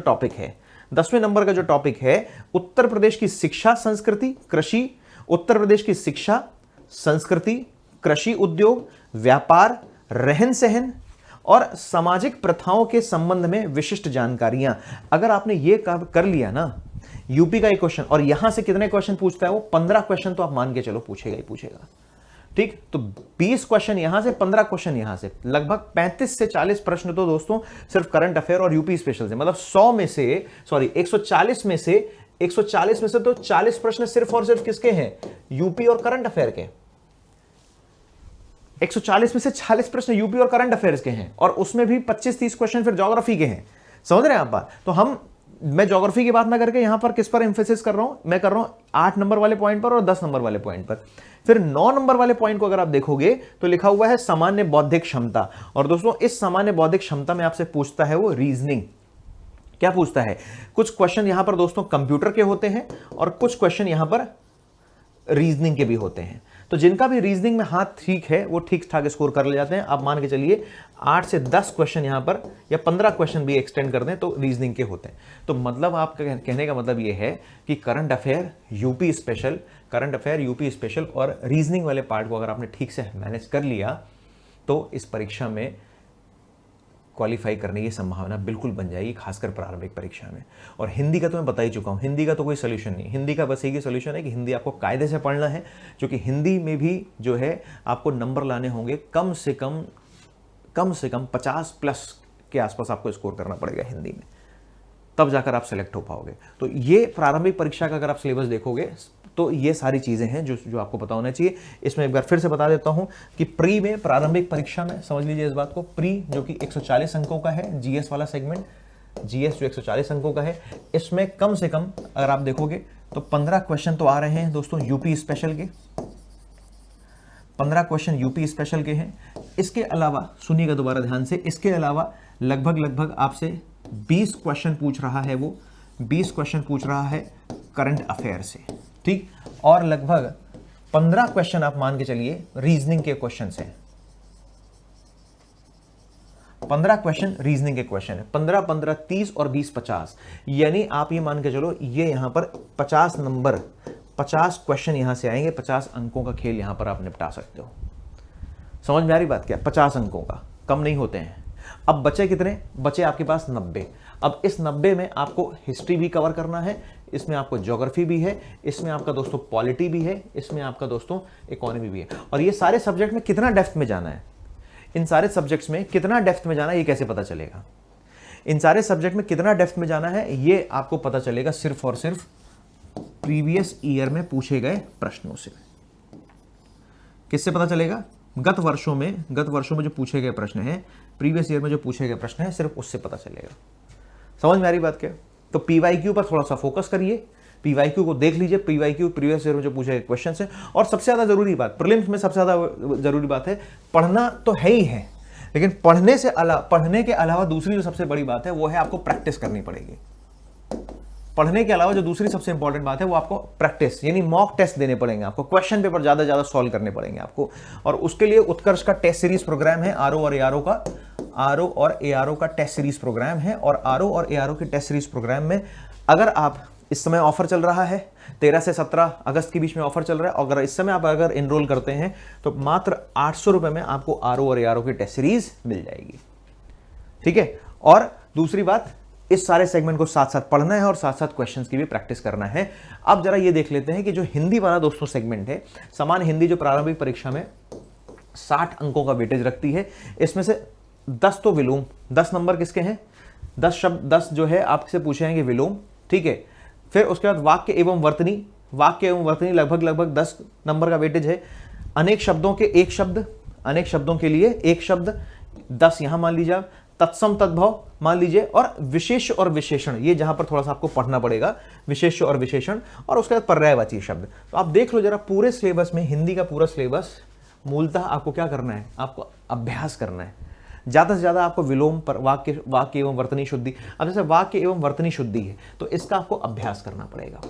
टॉपिक है उत्तर प्रदेश की शिक्षा संस्कृति कृषि, उत्तर प्रदेश की शिक्षा संस्कृति कृषि उद्योग व्यापार रहन सहन और सामाजिक प्रथाओं के संबंध में विशिष्ट जानकारियां। अगर आपने ये कर लिया ना, यूपी का एक क्वेश्चन, और यहां से कितने क्वेश्चन पूछता है वो? 15 क्वेश्चन तो आप मान के चलो पूछेगा ही पूछेगा। ठीक, तो 20 क्वेश्चन यहां से, 15 क्वेश्चन यहां से, लगभग 35 से 40 प्रश्न तो दोस्तों सिर्फ करंट अफेयर और यूपी स्पेशल से, मतलब 140 में से तो 40 प्रश्न सिर्फ और सिर्फ किसके हैं? यूपी और करंट अफेयर के। 140 में से 40 प्रश्न यूपी और करंट अफेयर्स के हैं, और उसमें भी 25-30 क्वेश्चन फिर ज्योग्राफी के हैं। समझ रहे हैं आप बात? तो मैं ज्योग्राफी की बात ना करके यहां पर किस पर एम्फेसिस कर रहा हूं? मैं कर रहा हूं 8 नंबर वाले पॉइंट पर और 10 नंबर वाले पॉइंट पर। फिर 9 नंबर वाले पॉइंट को अगर आप देखोगे तो लिखा हुआ है सामान्य बौद्धिक क्षमता। और दोस्तों इस सामान्य बौद्धिक क्षमता में आपसे पूछता है वो रीजनिंग। क्या पूछता है? कुछ क्वेश्चन यहां पर दोस्तों कंप्यूटर के होते हैं और कुछ क्वेश्चन यहां पर रीजनिंग के भी होते हैं। तो जिनका भी रीजनिंग में हाथ ठीक है वो ठीक ठाक स्कोर कर ले जाते हैं। आप मान के चलिए 8 से 10 क्वेश्चन यहां पर, या 15 क्वेश्चन भी एक्सटेंड कर दें तो रीजनिंग के होते हैं। तो मतलब आपका कहने का मतलब ये है कि करंट अफेयर यूपी स्पेशल और रीजनिंग वाले पार्ट को अगर आपने ठीक से मैनेज कर लिया तो इस परीक्षा में क्वालिफाई करने की संभावना बिल्कुल बन जाएगी, खासकर प्रारंभिक परीक्षा में। और हिंदी का तो मैं बता ही चुका हूँ, हिंदी का तो कोई सोल्यूशन नहीं। हिंदी का बस एक ही सोल्यूशन है कि हिंदी आपको कायदे से पढ़ना है, क्योंकि हिंदी में भी जो है आपको नंबर लाने होंगे कम से कम 50+ के आसपास आपको स्कोर करना पड़ेगा हिंदी में, तब जाकर आप सेलेक्ट हो पाओगे। तो ये प्रारंभिक परीक्षा का अगर आप सिलेबस देखोगे तो ये सारी चीज़ें हैं जो आपको पता होना चाहिए। इसमें एक बार फिर से बता देता हूं कि प्री में, प्रारंभिक परीक्षा में, समझ लीजिए इस बात को, प्री जो कि 140 अंकों का है, जीएस वाला सेगमेंट, जीएस जो 140 अंकों का है, इसमें कम से कम अगर आप देखोगे तो 15 क्वेश्चन तो आ रहे हैं दोस्तों यूपी स्पेशल के, 15 क्वेश्चन यूपी स्पेशल के हैं। इसके अलावा सुनिएगा दोबारा ध्यान से, इसके अलावा लगभग आपसे 20 क्वेश्चन पूछ रहा है वो, 20 क्वेश्चन पूछ रहा है करंट अफेयर से, ठीक, और लगभग 15 क्वेश्चन आप मान के चलिए रीजनिंग के क्वेश्चन से। 15 क्वेश्चन रीजनिंग के क्वेश्चन है, 15, 30 और 20, 50, यानी आप ये मान के चलो ये यहां पर 50 नंबर, 50 क्वेश्चन यहां से आएंगे, 50 अंकों का खेल यहां पर आप निपटा सकते हो। समझ में आ रही बात क्या? 50 अंकों का, कम नहीं होते हैं। अब बचे कितने? बचे आपके पास 90। अब इस 90 में आपको हिस्ट्री भी कवर करना है, इसमें आपको ज्योग्राफी भी है, इसमें आपका दोस्तों पॉलिटी भी है, इसमें आपका दोस्तों इकोनॉमी भी है। और ये सारे सब्जेक्ट में कितना डेप्थ में जाना है, इन सारे सब्जेक्ट्स में कितना डेप्थ में जाना है ये कैसे पता चलेगा? इन सारे सब्जेक्ट में कितना डेप्थ में जाना है ये आपको पता चलेगा सिर्फ और सिर्फ प्रीवियस ईयर में पूछे गए प्रश्नों से। किससे पता चलेगा? गत वर्षों में जो पूछे गए प्रश्न हैं, प्रीवियस ईयर में जो पूछे गए प्रश्न हैं, सिर्फ उससे पता चलेगा। समझ में आ रही बात क्या? तो पीवाईक्यू पर थोड़ा सा फोकस करिए, पीवाईक्यू को देख लीजिए, पीवाईक्यू प्रीवियस ईयर में जो पूछे गए क्वेश्चन है। और सबसे ज्यादा जरूरी बात, प्रीलिम्स में सबसे ज्यादा जरूरी बात है, पढ़ना तो है ही है, लेकिन पढ़ने के अलावा दूसरी जो सबसे बड़ी बात है वो है आपको प्रैक्टिस करनी पड़ेगी। पढ़ने के अलावा जो दूसरी सबसे इंपॉर्टेंट बात है वो आपको प्रैक्टिस, यानी मॉक टेस्ट देने पड़ेंगे आपको, क्वेश्चन पेपर ज्यादा सॉल्व करने पड़ेंगे आपको। और उसके लिए उत्कर्ष का टेस्ट सीरीज प्रोग्राम है, आरओ और एआरओ का टेस्ट सीरीज प्रोग्राम है। और आरओ और एआरओ के टेस्ट सीरीज प्रोग्राम में अगर आप, इस समय ऑफर चल रहा है 13 से 17 अगस्त के बीच में ऑफर चल रहा है, अगर इस समय आप अगर एनरोल करते हैं तो मात्र 800 रुपए में आपको आरओ और एआरओ की टेस्ट सीरीज मिल जाएगी। ठीक है। और दूसरी बात, इस सारे सेगमेंट को साथ साथ पढ़ना है और साथ साथ क्वेश्चंस की भी प्रैक्टिस करना है। अब जरा ये देख लेते हैं कि जो हिंदी वाला दोस्तों सेगमेंट है, सामान्य हिंदी जो प्रारंभिक परीक्षा में 60 अंकों का वेटेज रखती है, इसमें से 10 तो विलोम, 10 नंबर किसके हैं, 10 शब्द, 10 जो है आपसे पूछे हैं कि विलोम, ठीक है। फिर उसके बाद वाक्य एवं वर्तनी, वाक्य एवं वर्तनी लगभग 10 नंबर का वेटेज है। अनेक शब्दों के एक शब्द, अनेक शब्दों के लिए एक शब्द 10 यहां मान लीजिए आप, तत्सम तद्भव मान लीजिए, और विशेष और विशेषण, ये जहां पर थोड़ा सा आपको पढ़ना पड़ेगा, विशेष और विशेषण, और उसके बाद पर्यायवाची शब्द। तो आप देख लो जरा पूरे सिलेबस में, हिंदी का पूरा सिलेबस मूलतः आपको क्या करना है, आपको अभ्यास करना है। ज्यादा से ज्यादा आपको विलोम पर वाक्य एवं वर्तनी शुद्धि, अब जैसे वाक्य एवं वर्तनी शुद्धि है तो इसका आपको अभ्यास करना पड़ेगा,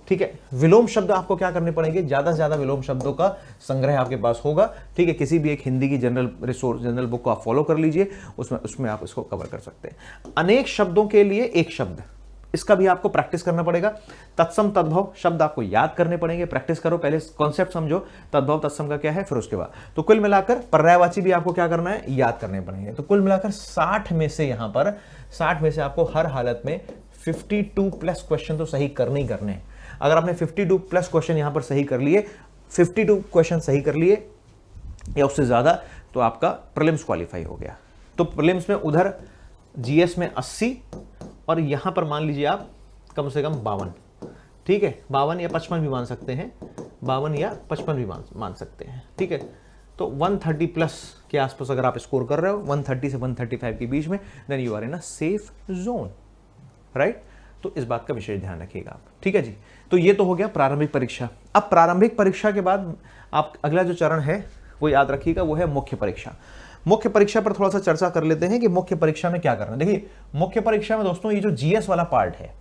ठीक है। विलोम शब्द आपको क्या करने पड़ेंगे, ज्यादा से ज्यादा विलोम शब्दों का संग्रह आपके पास होगा, ठीक है। किसी भी एक हिंदी की जनरल रिसोर्स, जनरल बुक को आप फॉलो कर लीजिए, उसमें आप इसको कवर कर सकते हैं। अनेक शब्दों के लिए एक शब्द, इसका भी आपको प्रैक्टिस करना पड़ेगा। तत्सम तद्भव शब्द आपको याद करने पड़ेंगे, प्रैक्टिस करो, पहले कॉन्सेप्ट समझो तद्भव तत्सम का क्या है, फिर उसके बाद तो कुल मिलाकर पर्यायवाची भी आपको क्या करना है, याद करने पड़ेंगे। तो कुल मिलाकर 60 में से, यहां पर 60 में से आपको हर हालत में 52 प्लस क्वेश्चन तो सही करने ही करने हैं। अगर आपने 52 प्लस क्वेश्चन यहां पर सही कर लिए, 52 क्वेश्चन सही कर लिए या उससे ज्यादा, तो आपका प्रीलिम्स क्वालिफाई हो गया। तो प्रीलिम्स में उधर जीएस में 80 और यहां पर मान लीजिए आप कम से कम 52, ठीक है, 52 या 55 भी मान सकते हैं, 52 या 55 भी मान सकते हैं, ठीक है। तो 130 प्लस के आसपास अगर आप स्कोर कर रहे हो, 130 से 135 के बीच में, then you are in a safe zone, right. तो इस बात का विशेष ध्यान रखिएगा आप, ठीक है जी। तो ये तो हो गया प्रारंभिक परीक्षा। अब प्रारंभिक परीक्षा के बाद आप अगला जो चरण है वो याद रखिएगा, वो है मुख्य परीक्षा। मुख्य परीक्षा पर थोड़ा सा चर्चा कर लेते हैं कि मुख्य परीक्षा में क्या करना है। देखिए मुख्य परीक्षा में दोस्तों, ये जो जीएस वाला पार्ट है,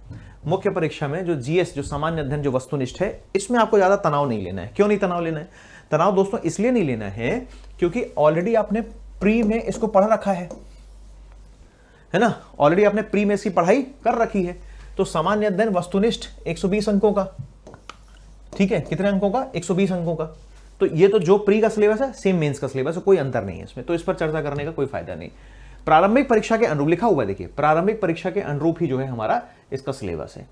मुख्य परीक्षा में जो जीएस, जो सामान्य अध्ययन, जो वस्तुनिष्ठ है, इसमें आपको ज्यादा तनाव नहीं लेना है। क्यों नहीं तनाव लेना है? तनाव दोस्तों इसलिए नहीं लेना है क्योंकि ऑलरेडी आपने प्री में इसको पढ़ रखा है ना, ऑलरेडी आपने प्री में इसकी पढ़ाई कर रखी है। तो सामान्य अध्ययन वस्तुनिष्ठ 120 अंकों का, ठीक है, कितने अंकों का, 120 अंकों का। तो ये तो जो प्री का सिलेबस है सेम मेंस का सिलेबस है, कोई अंतर नहीं है इसमें, तो इस पर चर्चा करने का कोई फायदा नहीं। प्रारंभिक परीक्षा के अनुरूप लिखा हुआ है, देखिए प्रारंभिक परीक्षा के अनुरूप ही जो है हमारा इसका सिलेबस है।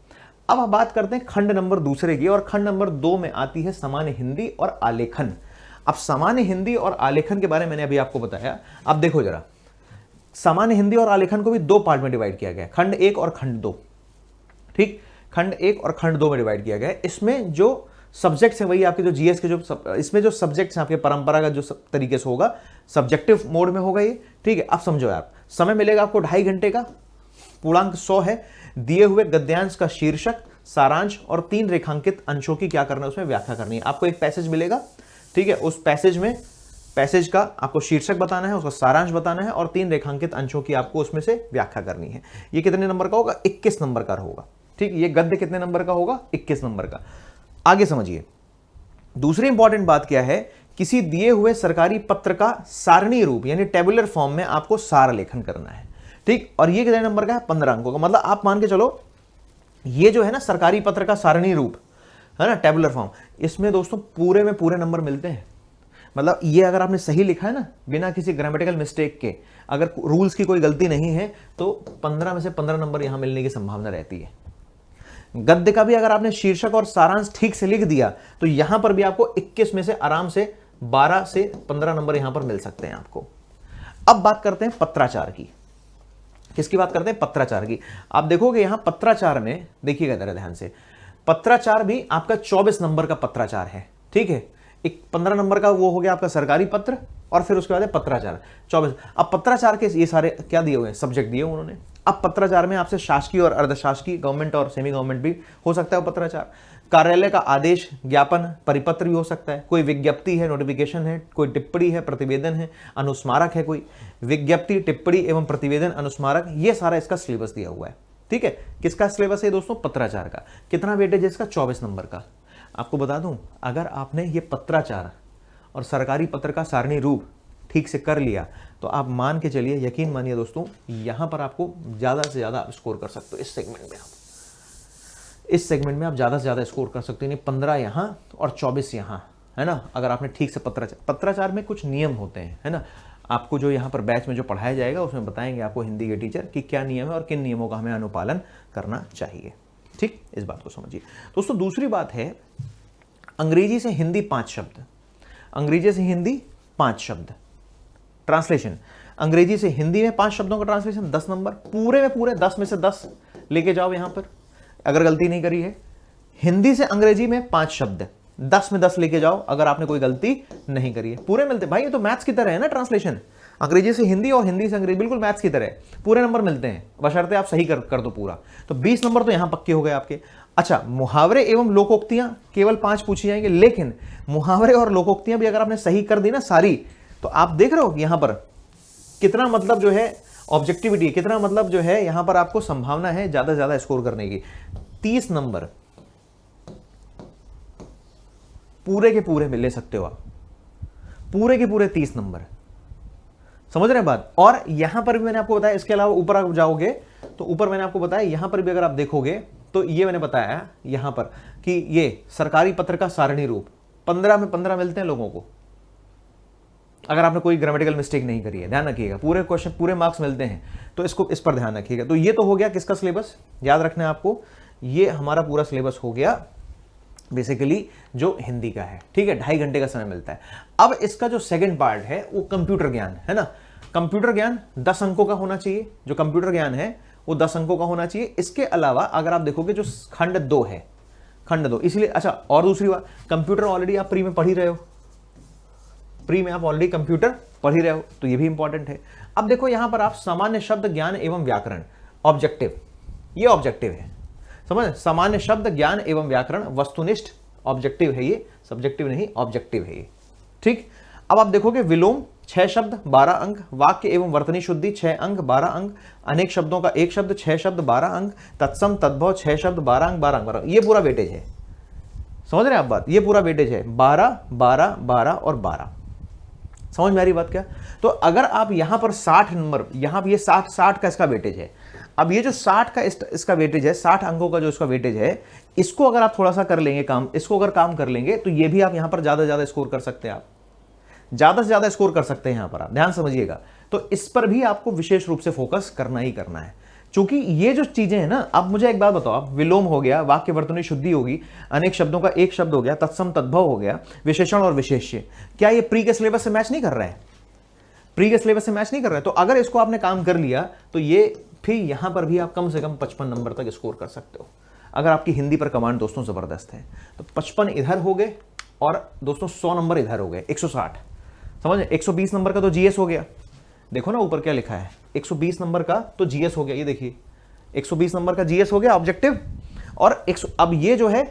अब हम बात करते हैं खंड नंबर दूसरे की, और खंड नंबर 2 में आती है सामान्य हिंदी और आलेखन। अब सामान्य हिंदी और आलेखन के बारे में मैंने अभी आपको बताया। अब देखो जरा, सामान्य हिंदी और आलेखन को भी 2 पार्ट में डिवाइड किया गया है, खंड 1 और खंड 2, ठीक, खंड 1 और खंड 2 में डिवाइड किया गया है। इसमें जो सब्जेक्ट्स हैं वही आपके जो जीएस के जो इसमें जो सब्जेक्ट्स हैं आपके परंपरा का जो तरीके से होगा, सब्जेक्टिव मोड में होगा ये, ठीक है। अब समझो यार, समय मिलेगा आपको 2.5 घंटे का, पूर्णांक 100 है, दिए हुए गद्यांश का शीर्षक, सारांश और 3 रेखांकित अंशों की क्या करना है, उसमें व्याख्या करनी है। आपको एक पैसेज मिलेगा, ठीक है, उस पैसेज में, पैसेज का आपको शीर्षक बताना है, उसका सारांश बताना है और 3 रेखांकित अंशों की आपको उसमें से व्याख्या करनी है। ये कितने नंबर का होगा? 21 नंबर का होगा, ठीक। ये गद्य कितने नंबर का होगा? 21 नंबर का। आगे समझिए, दूसरी इंपॉर्टेंट बात क्या है, किसी दिए हुए सरकारी पत्र का सारणी रूप यानी टेबुलर फॉर्म में आपको सार लेखन करना है, ठीक। और ये कितने नंबर का है? 15 अंकों का। मतलब आप मान के चलो, ये जो है ना सरकारी पत्र का सारणी रूप है ना, टेबुलर फॉर्म, इसमें दोस्तों पूरे में पूरे नंबर मिलते हैं। मतलब ये अगर आपने सही लिखा है ना, बिना किसी ग्रामेटिकल मिस्टेक के, अगर रूल्स की कोई गलती नहीं है, तो 15 में से 15 नंबर यहां मिलने की संभावना रहती है। गद्य का भी अगर आपने शीर्षक और सारांश ठीक से लिख दिया तो यहां पर भी आपको 21 में से आराम से 12 से 15 नंबर यहां पर मिल सकते हैं आपको। अब बात करते हैं पत्राचार की। किसकी बात करते हैं? पत्राचार की। आप देखोगे यहां पत्राचार में, देखिएगा जरा ध्यान से, पत्राचार भी आपका 24 नंबर का पत्राचार है, ठीक है। एक 15 नंबर का वो हो गया आपका सरकारी पत्र, और फिर उसके बाद है पत्राचार 24। अब पत्राचार के ये सारे क्या दिए हुए हैं? सब्जेक्ट दिए उन्होंने। अब पत्राचार में आपसे शासकीय और अर्धशासकीय, गवर्नमेंट और सेमी गवर्नमेंट भी हो सकता है पत्राचार। कार्यालय का आदेश, ज्ञापन, परिपत्र भी हो सकता है। कोई विज्ञप्ति है, नोटिफिकेशन है, कोई टिप्पणी है, प्रतिवेदन है, अनुस्मारक है, कोई विज्ञप्ति, टिप्पणी एवं प्रतिवेदन, अनुस्मारक, ये सारा इसका सिलेबस दिया हुआ है, ठीक है। किसका सिलेबस है दोस्तों? पत्राचार का। कितना वेटेज है इसका? 24 नंबर का। आपको बता दूं, अगर आपने ये पत्राचार और सरकारी पत्र का सारणी रूप ठीक से कर लिया तो आप मान के चलिए, यकीन मानिए दोस्तों, यहां पर आपको ज्यादा से ज्यादा स्कोर कर सकते हो। इस सेगमेंट में आप ज्यादा से ज्यादा स्कोर कर सकते हो। 15 यहां और 24 यहां, है ना। अगर आपने ठीक से पत्राचार में कुछ नियम होते हैं, है ना। आपको जो यहाँ पर बैच में जो पढ़ाया जाएगा उसमें बताएंगे आपको हिंदी के टीचर कि क्या नियम है और किन नियमों का हमें अनुपालन करना चाहिए। ठीक, इस बात को समझिए दोस्तों। दूसरी बात है अंग्रेजी से हिंदी 5 शब्द, अंग्रेजी से हिंदी 5 शब्द ट्रांसलेशन, अंग्रेजी से हिंदी में 5 शब्दों का ट्रांसलेशन 10 नंबर, पूरे में पूरे 10 में से 10 लेके जाओ यहां पर अगर गलती नहीं करी है। हिंदी से अंग्रेजी में 5 शब्द 10 में 10 लेके जाओ अगर आपने कोई गलती नहीं करी है। पूरे मिलते भाई, ये तो मैथ्स की तरह है ना ट्रांसलेशन, अंग्रेजी से हिंदी और हिंदी से अंग्रेजी बिल्कुल मैथ्स की तरह पूरे नंबर मिलते हैं, बशर्ते आप सही कर दो पूरा। तो 20 नंबर तो यहां पक्के हो गए आपके। अच्छा, मुहावरे एवं लोकोक्तियां केवल 5 पूछी जाएंगे, लेकिन मुहावरे और लोकोक्तियां भी अगर आपने सही कर दी ना सारी, तो आप देख रहे हो यहां पर कितना मतलब जो है ऑब्जेक्टिविटी, कितना मतलब जो है यहां पर आपको संभावना है ज्यादा से ज्यादा स्कोर करने की। 30 नंबर पूरे के पूरे ले सकते हो आप, पूरे के पूरे 30 नंबर, समझ रहे हैं बात। और यहां पर भी मैंने आपको बताया, इसके अलावा ऊपर आप जाओगे तो ऊपर मैंने आपको बताया, यहां पर भी अगर आप देखोगे तो ये मैंने बताया यहां पर कि ये सरकारी पत्र का सारणी रूप 15 में 15 मिलते हैं लोगों को, अगर आपने कोई ग्रामेटिकल मिस्टेक नहीं करी है, ध्यान रखिएगा। पूरे क्वेश्चन पूरे मार्क्स मिलते हैं, तो इसको इस पर ध्यान रखिएगा। तो ये तो हो गया किसका सिलेबस, याद रखना है आपको, ये हमारा पूरा सिलेबस हो गया बेसिकली जो हिंदी का है। ठीक है, 2.5 घंटे का समय मिलता है। अब इसका जो सेकंड पार्ट है वो कंप्यूटर ज्ञान है ना। कंप्यूटर ज्ञान 10 अंकों का होना चाहिए, जो कंप्यूटर ज्ञान है वो 10 अंकों का होना चाहिए। इसके अलावा अगर आप देखोगे जो खंड 2 है, खंड 2 इसलिए, अच्छा और दूसरी बात, कंप्यूटर ऑलरेडी आप प्री में पढ़ ही रहे हो, प्री में आप ऑलरेडी कंप्यूटर पढ़ ही रहे हो, तो ये भी इंपॉर्टेंट है। अब देखो यहां पर आप सामान्य शब्द ज्ञान एवं व्याकरण ऑब्जेक्टिव, ये ऑब्जेक्टिव है, समझ, सामान्य शब्द ज्ञान एवं व्याकरण वस्तुनिष्ठ ऑब्जेक्टिव है ये, सब्जेक्टिव नहीं ऑब्जेक्टिव है ये। ठीक, अब आप देखोगे विलोम 6 शब्द 12 अंक, वाक्य एवं वर्तनी शुद्धि 6 अंक 12 अंक, अनेक शब्दों का 1 शब्द 6 शब्द 12 अंक, तत्सम तद्भव 6 शब्द 12 अंक 12 अंक 12। ये पूरा वेटेज है, समझ रहे हैं आप बात, ये पूरा वेटेज है 12 12 12 और 12। समझ में आ रही बात क्या। तो अगर आप यहां पर 60 नंबर, यहां पर ये 60 का इसका वेटेज है। अब ये जो 60 का इसका वेटेज है, 60 अंकों का जो इसका वेटेज है, इसको अगर आप थोड़ा सा कर लेंगे काम, इसको अगर काम कर लेंगे तो ये भी आप यहां पर ज्यादा से ज्यादा स्कोर कर सकते हैं, आप ज्यादा से ज्यादा स्कोर कर सकते हैं यहां पर, आप ध्यान समझिएगा। तो इस पर भी आपको विशेष रूप से फोकस करना ही करना है, क्योंकि ये जो चीजें हैं ना। अब मुझे एक बात बताओ, आप विलोम हो गया, वाक्य वर्तनी शुद्धि होगी, अनेक शब्दों का 1 शब्द हो गया, तत्सम तद्भव हो गया, विशेषण और विशेष्य, क्या ये प्री के सिलेबस से मैच नहीं कर रहा है, प्री के सिलेबस से मैच नहीं कर रहा है। तो अगर इसको आपने काम कर लिया तो ये फिर यहां पर भी आप कम से कम 55 नंबर तक स्कोर कर सकते हो, अगर आपकी हिंदी पर कमांड दोस्तों जबरदस्त है। तो 55 इधर हो गए और दोस्तों 100 नंबर इधर हो गए, 160, समझ। 120 नंबर का तो जीएस हो गया, देखो ना ऊपर क्या लिखा है, 120 नंबर का तो जीएस हो गया, ये देखिए 120 नंबर का जीएस हो गया ऑब्जेक्टिव। और अब ये जो है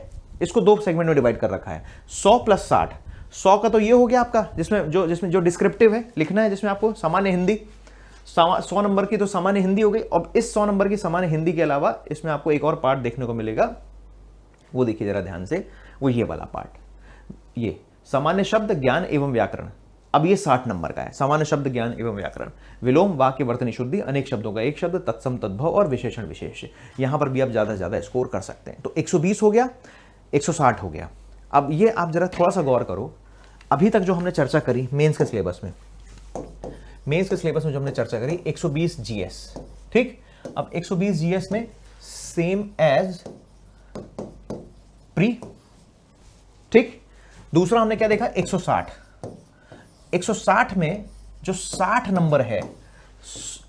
इसको 2 सेगमेंट में डिवाइड कर रखा है, 100 + 60। 100 का तो ये हो गया आपका, जिसमें जो डिस्क्रिप्टिव है लिखना है, जिसमें आपको सामान्य हिंदी 100 नंबर की तो सामान्य हिंदी हो गई। अब इस 100 नंबर की सामान्य हिंदी के अलावा इसमें आपको एक और पार्ट देखने को मिलेगा, वो देखिए जरा ध्यान से, वो ये वाला पार्ट, ये सामान्य शब्द ज्ञान एवं व्याकरण। अब ये 60 नंबर का है, सामान्य शब्द ज्ञान एवं व्याकरण, विलोम, वाक्य वर्तनी शुद्धि, अनेक शब्दों का 1 शब्द, तत्सम तद्भव और विशेषण विशेष्य। यहां पर भी आप ज्यादा से ज्यादा स्कोर कर सकते हैं। तो 120 हो गया, 160 हो गया। अब ये आप जरा थोड़ा सा गौर करो, अभी तक जो हमने चर्चा करी मेंस के सिलेबस में, मेंस के सिलेबस में जो हमने चर्चा करी 120 जीएस, ठीक। अब 120 जीएस में सेम एज प्री, ठीक। दूसरा हमने क्या देखा, 160। 160 में जो 60 नंबर है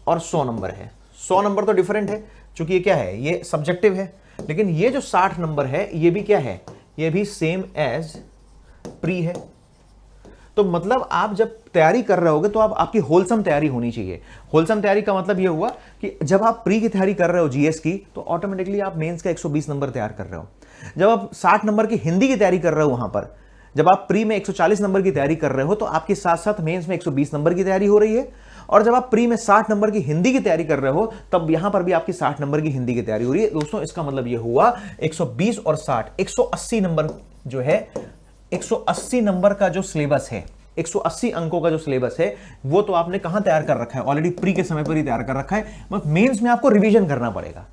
और 100 नंबर है, 100 नंबर तो डिफरेंट है क्योंकि ये क्या है, ये सब्जेक्टिव है, लेकिन ये जो 60 नंबर है ये भी क्या है, ये भी सेम एज प्री है। तो मतलब आप जब तैयारी कर रहे होगे तो आपकी होलसम तैयारी होनी चाहिए। होलसम तैयारी का मतलब यह हुआ कि जब आप प्री की तैयारी कर रहे हो जीएस की, तो ऑटोमेटिकली आप मेंस का 120 नंबर तैयार कर रहे हो। जब आप 60 नंबर की हिंदी की तैयारी कर रहे हो, वहां पर जब आप प्री में 140 नंबर की तैयारी कर रहे हो, तो आपके साथ साथ मेंस में 120 नंबर की तैयारी हो रही है। और जब आप प्री में 60 नंबर की हिंदी की तैयारी कर रहे हो, तब यहां पर भी आपकी 60 नंबर की हिंदी की तैयारी हो रही है। दोस्तों इसका मतलब यह हुआ 120 और 60, 180 नंबर जो है, 180 नंबर का जो सिलेबस है, 180 अंकों का जो सिलेबस है, वो तो आपने कहां तैयार कर रखा है, ऑलरेडी प्री के समय पर ही तैयार कर रखा है। मतलब मेंस में आपको रिवीजन करना पड़ेगा।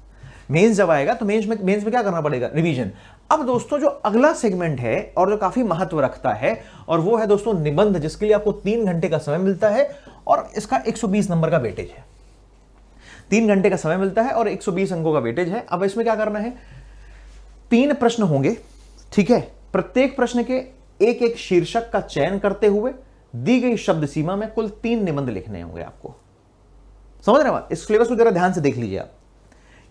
मेंस जब आएगा तो मेंस में क्या करना पड़ेगा, रिवीजन। अब दोस्तों जो अगला सेगमेंट है और जो काफी महत्व रखता है, और वो है दोस्तों निबंध, जिसके लिए आपको 3 घंटे का समय मिलता है और इसका 120 नंबर का वेटेज है। 3 घंटे का समय मिलता है और 120 अंकों का वेटेज है। अब इसमें क्या करना है, 3 प्रश्न होंगे, ठीक है। प्रत्येक प्रश्न के एक एक शीर्षक का चयन करते हुए दी गई शब्द सीमा में कुल 3 निबंध लिखने होंगे आपको। समझ रहे हैं बात? इस सिलेबस को जरा ध्यान से देख लीजिए आप,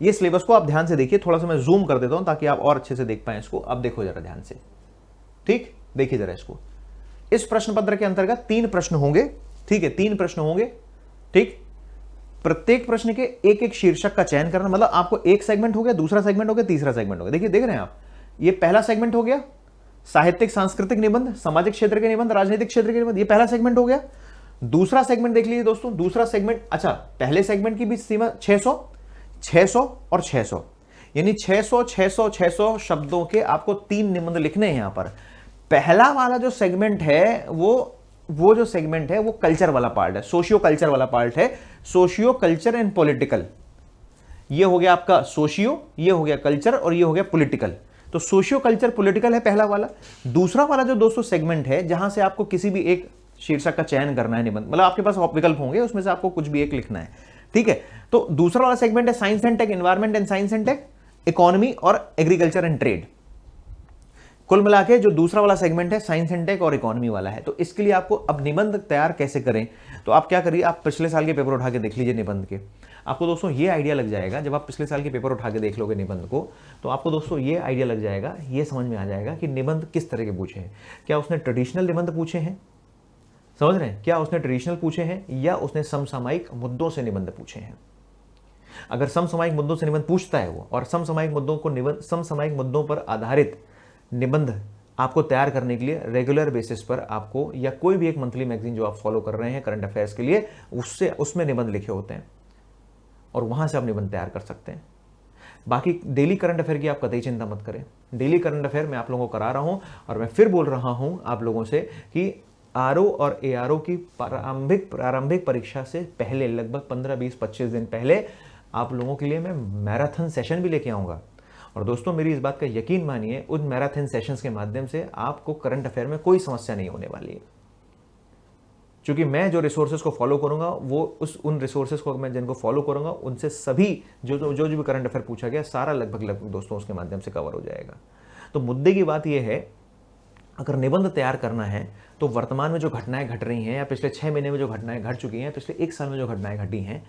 ये सिलेबस को आप ध्यान से देखिए। थोड़ा सा मैं जूम कर देता हूं ताकि आप और अच्छे से देख पाएं इसको। अब देखो जरा ध्यान से, ठीक, देखिए जरा इसको। इस प्रश्न पत्र के अंतर्गत 3 प्रश्न होंगे, ठीक है, 3 प्रश्न होंगे, ठीक। प्रत्येक प्रश्न के एक एक शीर्षक का चयन करना, मतलब आपको एक सेगमेंट हो गया, दूसरा सेगमेंट हो गया, तीसरा सेगमेंट हो गया। देखिए, देख रहे हैं आप, ये पहला सेगमेंट हो गया, साहित्यिक सांस्कृतिक निबंध, सामाजिक क्षेत्र के निबंध, राजनीतिक क्षेत्र के निबंध, ये पहला सेगमेंट हो गया। दूसरा सेगमेंट देख लीजिए दोस्तों, दूसरा सेगमेंट, अच्छा, पहले सेगमेंट की भी सीमा 600, 600 और 600, यानी 600 600 600 शब्दों के आपको 3 निबंध लिखने हैं यहां पर। पहला वाला जो सेगमेंट है वो जो सेगमेंट है वो कल्चर वाला पार्ट है, सोशियो कल्चर वाला पार्ट है, सोशियो कल्चर एंड पॉलिटिकल। ये हो गया आपका सोशियो, ये हो गया कल्चर और ये हो गया पॉलिटिकल। तो सोशियो कल्चर पॉलिटिकल है पहला वाला। दूसरा वाला जो दोस्तों सेगमेंट है, जहां से आपको किसी भी एक शीर्षक का चयन करना है निबंध, मतलब आपके पास विकल्प होंगे, उसमें से आपको कुछ भी एक लिखना है, ठीक है। तो दूसरा वाला सेगमेंट है science and tech, environment and science and tech, economy और एग्रीकल्चर एंड ट्रेड। कुल मिला के जो दूसरा वाला सेगमेंट है साइंस एंड टेक और इकोनॉमी वाला है। तो इसके लिए आपको अब निबंध तैयार कैसे करें, तो आप क्या करिए, आप पिछले साल के पेपर उठा के देख लीजिए निबंध के। आपको दोस्तों ये आइडिया लग जाएगा, जब आप पिछले साल के पेपर उठा के देख लोगे निबंध को, तो आपको दोस्तों ये आइडिया लग जाएगा, ये समझ में आ जाएगा कि निबंध किस तरह के पूछे हैं। क्या उसने ट्रेडिशनल निबंध पूछे हैं, समझ रहे हैं, क्या उसने ट्रेडिशनल पूछे हैं, या उसने समसामयिक मुद्दों से निबंध पूछे हैं। अगर समसामयिक मुद्दों से निबंध पूछता है वो, और समसामयिक मुद्दों पर आधारित निबंध आपको तैयार करने के लिए रेगुलर बेसिस पर आपको, या कोई भी एक मंथली मैगजीन जो आप फॉलो कर रहे हैं करंट अफेयर्स के लिए, उसमें निबंध लिखे होते हैं और वहां से आप निबंध तैयार कर सकते हैं। बाकी डेली करंट अफेयर की आप कतई चिंता मत करें। डेली करंट अफेयर मैं आप लोगों को करा रहा हूं, और मैं फिर बोल रहा हूं आप लोगों से कि आरओ और एआरओ की प्रारंभिक परीक्षा से पहले, लगभग 15, 20, 25 दिन पहले आप लोगों के लिए मैं मैराथन सेशन भी लेके आऊंगा। और दोस्तों मेरी इस बात का यकीन मानिए, उन मैराथन सेशंस के माध्यम से आपको करंट अफेयर में कोई समस्या नहीं होने वाली है। क्योंकि मैं जो रिसोर्सेज को फॉलो करूंगा, वो उन रिसोर्सेज को मैं जिनको फॉलो करूंगा, उनसे सभी जो भी करंट अफेयर पूछा गया, सारा लगभग दोस्तों उसके माध्यम से कवर हो जाएगा। तो मुद्दे की बात यह है, अगर निबंध तैयार करना है तो वर्तमान में जो घटनाएं घट रही हैं, या पिछले 6 महीने में जो घटनाएं घट चुकी हैं, पिछले 1 साल में जो घटनाएं घटी हैं,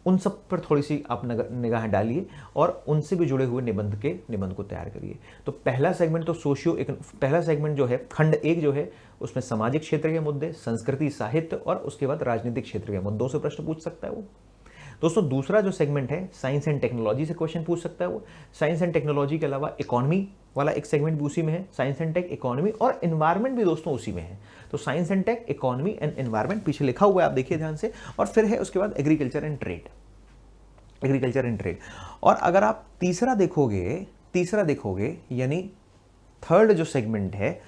उन सब पर थोड़ी सी आप निगाह डालिए और उनसे भी जुड़े हुए निबंध को तैयार करिए। तो पहला सेगमेंट तो पहला सेगमेंट जो है, खंड 1 जो है, उसमें सामाजिक क्षेत्र के मुद्दे, संस्कृति, साहित्य और उसके बाद राजनीतिक क्षेत्र के मुद्दों से प्रश्न पूछ सकता है वो। दोस्तों दूसरा जो सेगमेंट है, साइंस एंड टेक्नोलॉजी से क्वेश्चन पूछ सकता है वो। साइंस एंड टेक्नोलॉजी के अलावा इकोनॉमी वाला एक सेगमेंट भी उसी में है, साइंस एंड टेक, इकोनॉमी और एनवायरमेंट भी दोस्तों उसी में है। तो science and tech, economy and environment पीछे लिखा हुआ है, आप देखिए ध्यान से। और फिर है उसके बाद एग्रीकल्चर एंड ट्रेड। और अगर आप तीसरा देखोगे यानी थर्ड जो सेगमेंट है,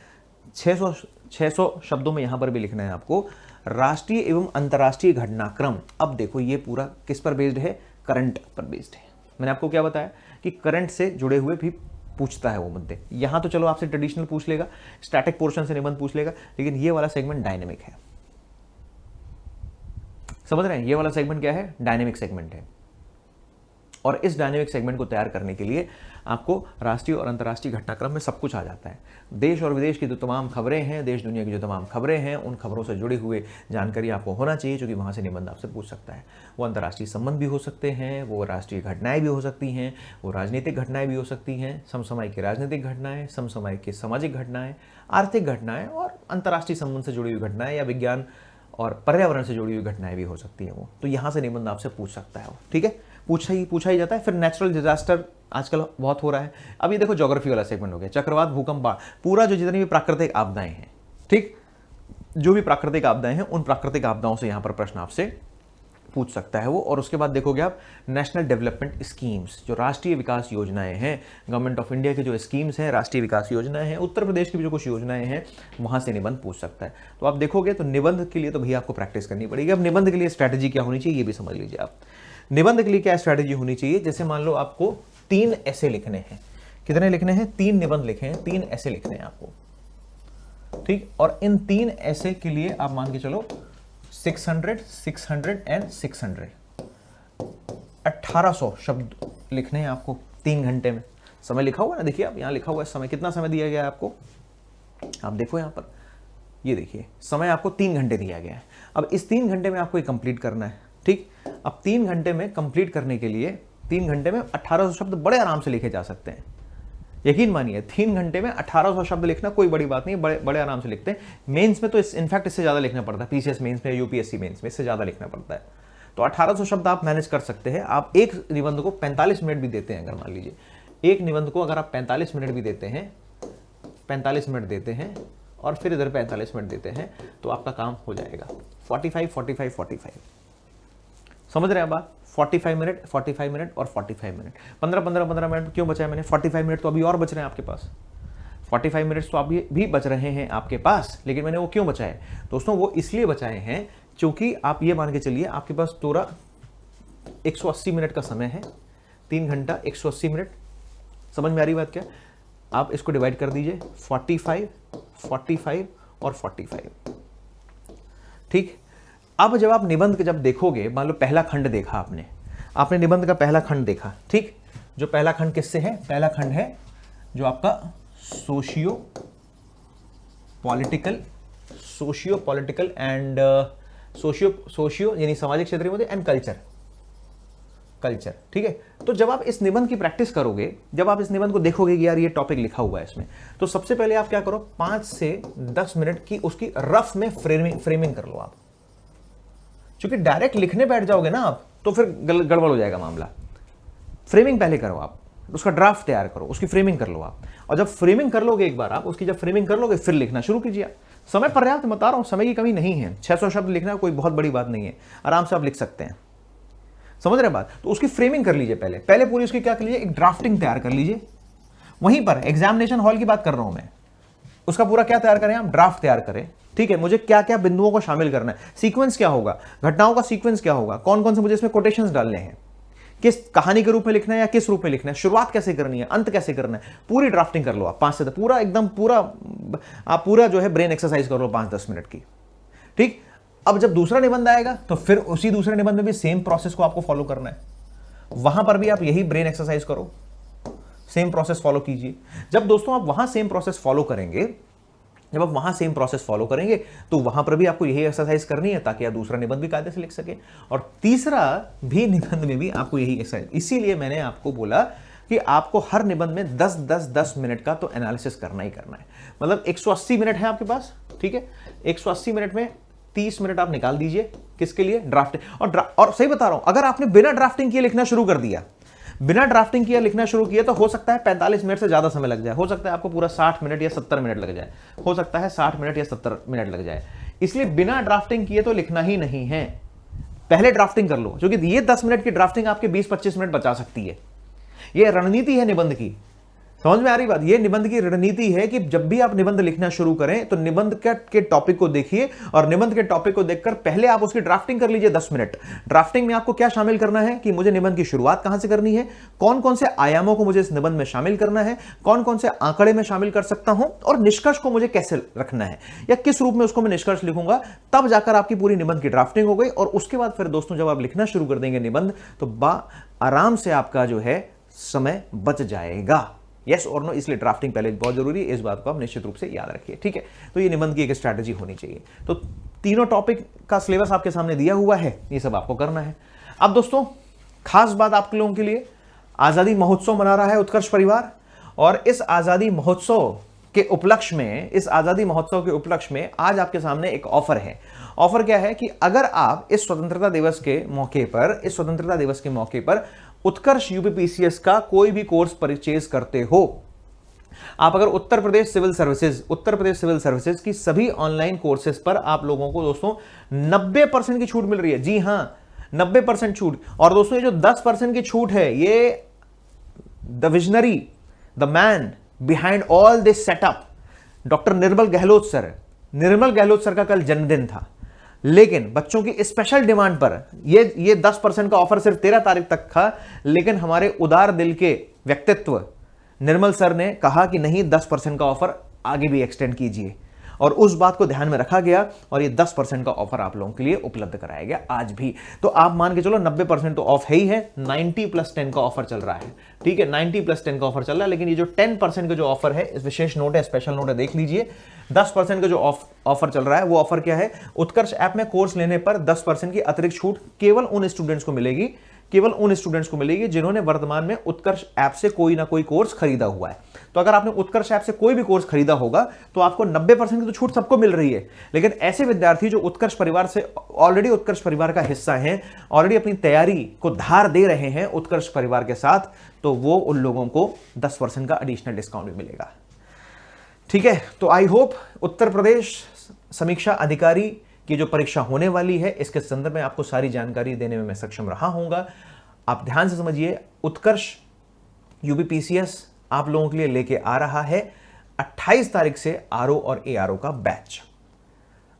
600 शब्दों में यहां पर भी लिखना है आपको, राष्ट्रीय एवं अंतर्राष्ट्रीय घटनाक्रम। अब देखो ये पूरा किस पर बेस्ड है, करंट पर बेस्ड है। मैंने आपको क्या बताया कि करंट से जुड़े हुए भी पूछता है वो मुद्दे। यहां तो चलो आपसे ट्रेडिशनल पूछ लेगा, स्टैटिक पोर्शन से निबंध पूछ लेगा, लेकिन ये वाला सेगमेंट डायनेमिक है। समझ रहे हैं, ये वाला सेगमेंट क्या है, डायनेमिक सेगमेंट है। और इस डायनेमिक सेगमेंट को तैयार करने के लिए आपको राष्ट्रीय और अंतर्राष्ट्रीय घटनाक्रम में सब कुछ आ जाता है। देश और विदेश की जो तमाम खबरें हैं, देश दुनिया की जो तमाम खबरें हैं, उन खबरों से जुड़ी हुए जानकारी आपको होना चाहिए, क्योंकि वहाँ से निबंध आपसे पूछ सकता है। वो अंतर्राष्ट्रीय संबंध भी हो सकते हैं, वो राष्ट्रीय घटनाएं भी हो सकती हैं, वो राजनीतिक घटनाएं भी हो सकती हैं, समसामयिक की राजनीतिक घटनाएं, समसामयिक की सामाजिक घटनाएं, आर्थिक घटनाएं और अंतर्राष्ट्रीय संबंध से जुड़ी हुई घटनाएं, या विज्ञान और पर्यावरण से जुड़ी हुई घटनाएं भी हो सकती हैं वो। तो यहाँ से निबंध आपसे पूछ सकता है वो, ठीक है, पूछा ही जाता है। फिर नेचुरल डिजास्टर आजकल बहुत हो रहा है। अब ये देखो ज्योग्राफी वाला सेगमेंट हो गया, चक्रवात, भूकंप, बाढ़, पूरा जो जितनी भी प्राकृतिक आपदाएं हैं, ठीक, जो भी प्राकृतिक आपदाएं हैं, उन प्राकृतिक आपदाओं से यहाँ पर प्रश्न आपसे पूछ सकता है वो। और उसके बाद देखोगे आप नेशनल डेवलपमेंट स्कीम्स, जो राष्ट्रीय विकास योजनाएं हैं, गवर्नमेंट ऑफ इंडिया की जो स्कीम्स हैं, राष्ट्रीय विकास योजनाएं हैं, उत्तर प्रदेश की भी जो कुछ योजनाएं हैं, वहां से निबंध पूछ सकता है। तो आप देखोगे तो निबंध के लिए तो भैया आपको प्रैक्टिस करनी पड़ेगी। अब निबंध के लिए स्ट्रैटेजी क्या होनी चाहिए ये भी समझ लीजिए आप। निबंध के लिए क्या स्ट्रैटेजी होनी चाहिए, जैसे मान लो आपको 3 ऐसे लिखने हैं, कितने लिखने हैं, 3 निबंध लिखे हैं, 3 ऐसे लिखने हैं आपको, ठीक। और इन 3 ऐसे के लिए आप मान के चलो 600, 600 एंड 600, 1800 शब्द लिखने हैं आपको 3 घंटे में। समय लिखा हुआ ना, देखिए आप यहाँ लिखा हुआ है समय, कितना समय दिया गया है आपको, आप देखो यहाँ पर, ये देखिए समय आपको 3 घंटे दिया गया है। अब इस 3 घंटे में आपको ये कंप्लीट करना है, ठीक। अब 3 घंटे में कंप्लीट करने के लिए 3 घंटे में 1800 शब्द बड़े आराम से लिखे जा सकते हैं। यकीन मानिए 3 घंटे में 1800 शब्द लिखना कोई बड़ी बात नहीं, बड़े बड़े आराम से लिखते हैं। मेंस में तो इनफैक्ट इससे ज़्यादा लिखना पड़ता है, पीसीएस मेंस में, यूपीएससी मेंस में इससे ज़्यादा लिखना पड़ता है। तो 1800 शब्द आप मैनेज कर सकते हैं। आप एक निबंध को 45 मिनट भी देते हैं, अगर मान लीजिए एक निबंध को अगर आप 45 मिनट भी देते हैं, 45 मिनट देते हैं और फिर इधर 45 मिनट देते हैं, तो आपका काम हो जाएगा 45, 45, 45। समझ रहे हैं बात? 45 मिनट, 45 मिनट और 45 मिनट, 15 मिनट क्यों बचाए मैंने? 45 मिनट तो अभी और बच रहे हैं आपके पास, 45 मिनट्स तो अभी भी बच रहे हैं आपके पास, लेकिन मैंने वो क्यों बचाए दोस्तों? वो इसलिए बचाए हैं क्योंकि आप ये मान के चलिए आपके पास पूरा 180 मिनट का समय है, 3 घंटा 180 मिनट। समझ में आ रही बात क्या? आप इसको डिवाइड कर दीजिए 45, 45 और 45, ठीक। अब जब आप निबंध जब देखोगे, मान लो पहला खंड देखा आपने निबंध का पहला खंड देखा, ठीक। जो पहला खंड किससे है? पहला खंड है जो आपका सोशियो पॉलिटिकल एंड सोशियो यानी सामाजिक क्षेत्र में एंड कल्चर, ठीक है। तो जब आप इस निबंध की प्रैक्टिस करोगे, जब आप इस निबंध को देखोगे कि यार ये टॉपिक लिखा हुआ है इसमें, तो सबसे पहले आप क्या करो, 5 से 10 मिनट की उसकी रफ में फ्रेमिंग कर लो आप। क्योंकि डायरेक्ट लिखने बैठ जाओगे ना आप, तो फिर गड़बड़ हो जाएगा मामला। फ्रेमिंग पहले करो आप, उसका ड्राफ्ट तैयार करो, उसकी फ्रेमिंग कर लो आप। और जब फ्रेमिंग कर लोगे एक बार आप, उसकी जब फ्रेमिंग कर लोगे फिर लिखना शुरू कीजिए। समय पर्याप्त, बता रहा हूं, समय की कमी नहीं है। 600 शब्द लिखना कोई बहुत बड़ी बात नहीं है, आराम से आप लिख सकते हैं। समझ रहे बात? तो उसकी फ्रेमिंग कर लीजिए पहले पूरी उसकी क्या कर लीजिए, एक ड्राफ्टिंग तैयार कर लीजिए। वहीं पर एग्जामिनेशन हॉल की बात कर रहा हूं मैं, उसका पूरा क्या तैयार करें, हम ड्राफ्ट तैयार करें, ठीक है। मुझे क्या क्या बिंदुओं को शामिल करना है, सीक्वेंस क्या होगा, घटनाओं का सीक्वेंस क्या होगा, कौन कौन से मुझे इसमें कोटेशंस डालने हैं, किस कहानी के रूप में लिखना है या किस रूप में लिखना है, शुरुआत कैसे करनी है, अंत कैसे करना है, पूरी ड्राफ्टिंग कर लो आप 5 से 10, पूरा एकदम आप पूरा जो है ब्रेन एक्सरसाइज कर लो 5-10 मिनट की, ठीक। अब जब दूसरा निबंध आएगा तो फिर उसी दूसरे निबंध में भी सेम प्रोसेस को आपको फॉलो करना है, वहां पर भी आप यही ब्रेन एक्सरसाइज करो, सेम प्रोसेस फॉलो कीजिए। जब दोस्तों आप वहां सेम प्रोसेस फॉलो करेंगे, तो वहां पर भी आपको यही एक्सरसाइज करनी है, ताकि आप दूसरा निबंध भी कायदे से लिख सके और तीसरा भी निबंध में भी आपको यही एक्सरसाइज। इसीलिए मैंने आपको बोला कि आपको हर निबंध में 10 मिनट का तो एनालिसिस करना ही करना है। मतलब 180 मिनट है आपके पास, ठीक है। 180 मिनट में 30 मिनट आप निकाल दीजिए, किसके लिए? ड्राफ्टिंग। और सही बता रहा हूं, अगर आपने बिना ड्राफ्टिंग किए लिखना शुरू कर दिया, लिखना शुरू किया, तो हो सकता है 45 मिनट से ज्यादा समय लग जाए, हो सकता है आपको पूरा 60 मिनट या 70 मिनट लग जाए, हो सकता है 60 मिनट या 70 मिनट लग जाए। इसलिए बिना ड्राफ्टिंग किए तो लिखना ही नहीं है, पहले ड्राफ्टिंग कर लो, क्योंकि ये 10 मिनट की ड्राफ्टिंग आपके 20-25 मिनट बचा सकती है। ये रणनीति है निबंध की, समझ में आ रही बात? ये निबंध की रणनीति है कि जब भी आप निबंध लिखना शुरू करें तो निबंध के टॉपिक को देखिए और निबंध के टॉपिक को देखकर पहले आप उसकी ड्राफ्टिंग कर लीजिए 10 मिनट। ड्राफ्टिंग में आपको क्या शामिल करना है कि मुझे निबंध की शुरुआत कहां से करनी है, कौन कौन से आयामों को मुझे इस निबंध में शामिल करना है, कौन कौन से आंकड़े में शामिल कर सकता हूं और निष्कर्ष को मुझे कैसे रखना है या किस रूप में उसको मैं निष्कर्ष लिखूंगा। तब जाकर आपकी पूरी निबंध की ड्राफ्टिंग हो गई और उसके बाद फिर दोस्तों जब आप लिखना शुरू कर देंगे निबंध, तो आराम से आपका जो है समय बच जाएगा। यस और नो, इसलिए ड्राफ्टिंग पहले बहुत जरूरी है, इस बात को आप निश्चित रूप से याद रखिए, ठीक है। तो ये निबंध की एक स्ट्रैटेजी होनी चाहिए। तो तीनों टॉपिक का सिलेबस आपके सामने दिया हुआ है, ये सब आपको करना है। अब दोस्तों खास बात आप लोगों के लिए, आजादी महोत्सव मना रहा है उत्कर्ष परिवार, और इस आजादी महोत्सव के उपलक्ष्य में आज आपके सामने एक ऑफर है। ऑफर क्या है कि अगर आप इस स्वतंत्रता दिवस के मौके पर उत्कर्ष यूपीपीसीएस का कोई भी कोर्स परचेज करते हो, आप अगर उत्तर प्रदेश सिविल सर्विसेज की सभी ऑनलाइन कोर्सेज पर आप लोगों को दोस्तों 90% की छूट मिल रही है। जी हां, 90% छूट। और दोस्तों ये जो 10% की छूट है, ये the visionary, the man behind all this setup, doctor Nirmal Gehlot sir का कल जन्मदिन था, लेकिन बच्चों की स्पेशल डिमांड पर ये 10% का ऑफर सिर्फ 13 तारीख तक था, लेकिन हमारे उदार दिल के व्यक्तित्व निर्मल सर ने कहा कि नहीं, 10% का ऑफर आगे भी एक्सटेंड कीजिए। और उस बात को ध्यान में रखा गया और ये 10% का ऑफर आप लोगों के लिए उपलब्ध कराया गया आज भी। तो आप मान के चलो 90% तो ऑफ है ही है, 90+10 का ऑफर चल रहा है, ठीक है, 90+10 का ऑफर चल रहा है। लेकिन ये जो 10% का जो ऑफर है, इस विशेष नोट है, स्पेशल नोट है, देख लीजिए। 10% का जो ऑफर चल रहा है वो ऑफर क्या है, उत्कर्ष ऐप में कोर्स लेने पर 10% की अतिरिक्त छूट केवल उन स्टूडेंट्स को मिलेगी, केवल उन स्टूडेंट्स को मिलेगी जिन्होंने वर्तमान में उत्कर्ष ऐप से कोई ना कोई कोर्स खरीदा हुआ है। तो अगर आपने उत्कर्ष ऐप से कोई भी कोर्स खरीदा होगा तो आपको 90% की तो छूट सबको मिल रही है। लेकिन ऐसे विद्यार्थी जो उत्कर्ष परिवार से ऑलरेडी उत्कर्ष परिवार का हिस्सा हैं, ऑलरेडी अपनी तैयारी को धार दे रहे हैं उत्कर्ष परिवार के साथ, तो वो उन लोगों को 10% का एडिशनल डिस्काउंट भी मिलेगा, ठीक है। तो आई होप उत्तर प्रदेश समीक्षा अधिकारी की जो परीक्षा होने वाली है इसके संदर्भ में आपको सारी जानकारी देने में मैं सक्षम रहा हूंगा। आप ध्यान से समझिए, उत्कर्ष यूपीपीसीएस आप लोगों के लिए लेके आ रहा है 28 तारीख से आरओ और एआरओ का बैच।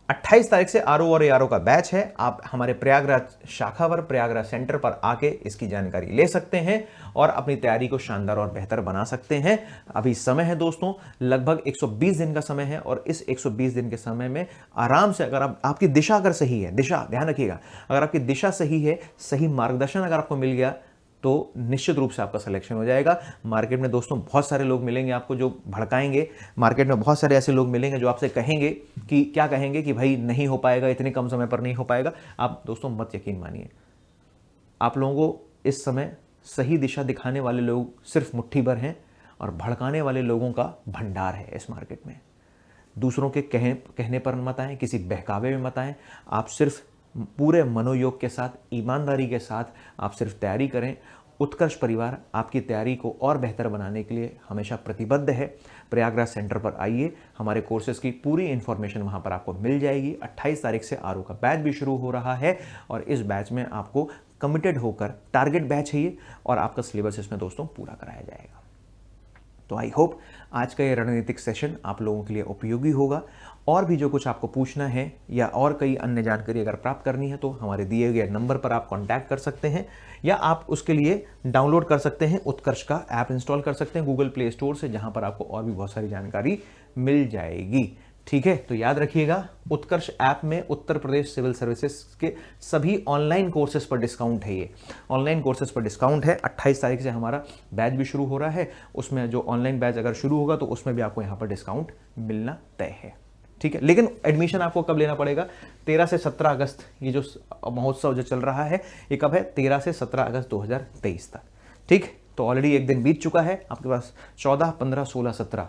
28 तारीख से आरओ और एआरओ का बैच है। आप हमारे प्रयागराज शाखा पर, प्रयागराज सेंटर पर आके इसकी जानकारी ले सकते हैं और अपनी तैयारी को शानदार और बेहतर बना सकते हैं। अभी समय है दोस्तों, लगभग 120 दिन का समय है और इस 120 दिन के समय में आराम से, अगर आपकी दिशा अगर सही है, दिशा ध्यान रखिएगा, अगर आपकी दिशा सही है, सही मार्गदर्शन अगर आपको मिल गया तो निश्चित रूप से आपका सिलेक्शन हो जाएगा। मार्केट में दोस्तों बहुत सारे लोग मिलेंगे आपको जो भड़काएंगे, मार्केट में बहुत सारे ऐसे लोग मिलेंगे जो आपसे कहेंगे कि क्या कहेंगे कि भाई नहीं हो पाएगा, इतने कम समय पर नहीं हो पाएगा। आप दोस्तों मत यकीन मानिए, आप लोगों को इस समय सही दिशा दिखाने वाले लोग सिर्फ मुट्ठी भर हैं और भड़काने वाले लोगों का भंडार है इस मार्केट में। दूसरों के कहने पर मत आएँ, किसी बहकावे में मत आएँ। आप सिर्फ पूरे मनोयोग के साथ, ईमानदारी के साथ आप सिर्फ तैयारी करें। उत्कर्ष परिवार आपकी तैयारी को और बेहतर बनाने के लिए हमेशा प्रतिबद्ध है। प्रयागराज सेंटर पर आइए, हमारे कोर्सेज की पूरी इंफॉर्मेशन वहां पर आपको मिल जाएगी। 28 तारीख से आरओ का बैच भी शुरू हो रहा है और इस बैच में आपको कमिटेड होकर, टारगेट बैच है ये, और आपका सिलेबस इसमें दोस्तों पूरा कराया जाएगा। तो आई होप आज का ये रणनीतिक सेशन आप लोगों के लिए उपयोगी होगा। और भी जो कुछ आपको पूछना है या और कई अन्य जानकारी अगर प्राप्त करनी है तो हमारे दिए गए नंबर पर आप कांटेक्ट कर सकते हैं, या आप उसके लिए डाउनलोड कर सकते हैं, उत्कर्ष का ऐप इंस्टॉल कर सकते हैं गूगल प्ले स्टोर से, जहां पर आपको और भी बहुत सारी जानकारी मिल जाएगी, ठीक है। तो याद रखिएगा, उत्कर्ष ऐप में उत्तर प्रदेश सिविल सर्विसेज के सभी ऑनलाइन कोर्सेज पर डिस्काउंट है। ये ऑनलाइन कोर्सेज पर डिस्काउंट है। 28 तारीख से हमारा बैच भी शुरू हो रहा है, उसमें जो ऑनलाइन बैच अगर शुरू होगा तो उसमें भी आपको यहाँ पर डिस्काउंट मिलना तय है, ठीक है। लेकिन एडमिशन आपको कब लेना पड़ेगा, 13 से 17 अगस्त, ये जो महोत्सव जो चल रहा है ये कब है, 13 से 17 अगस्त 2023 तक, ठीक। तो ऑलरेडी एक दिन बीत चुका है, आपके पास 14, 15, 16, 17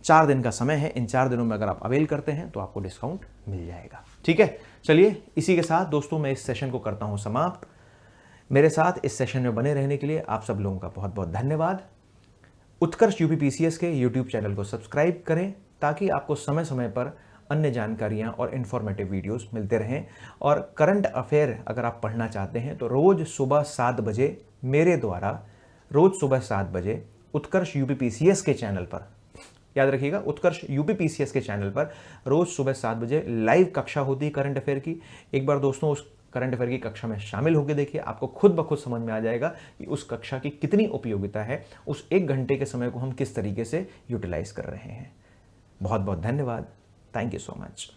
4 दिन का समय है। इन 4 दिनों में अगर आप अवेल करते हैं तो आपको डिस्काउंट मिल जाएगा, ठीक है। चलिए इसी के साथ दोस्तों मैं इस सेशन को करता हूं समाप्त। मेरे साथ इस सेशन में बने रहने के लिए आप सब लोगों का बहुत बहुत धन्यवाद। उत्कर्ष यूपीपीसीएस के यूट्यूब चैनल को सब्सक्राइब करें ताकि आपको समय समय पर अन्य जानकारियां और इन्फॉर्मेटिव वीडियोस मिलते रहें। और करंट अफेयर अगर आप पढ़ना चाहते हैं तो रोज सुबह 7 बजे मेरे द्वारा, रोज सुबह 7 बजे उत्कर्ष यूपीपीसीएस के चैनल पर, याद रखिएगा उत्कर्ष यूपीपीसीएस के चैनल पर रोज सुबह 7 बजे लाइव कक्षा होती है करंट अफेयर की। एक बार दोस्तों उस करंट अफेयर की कक्षा में शामिल होकर देखिए, आपको खुद ब खुद समझ में आ जाएगा कि उस कक्षा की कितनी उपयोगिता है, उस 1 घंटे के समय को हम किस तरीके से यूटिलाइज कर रहे हैं। बहुत बहुत धन्यवाद। Thank you so much.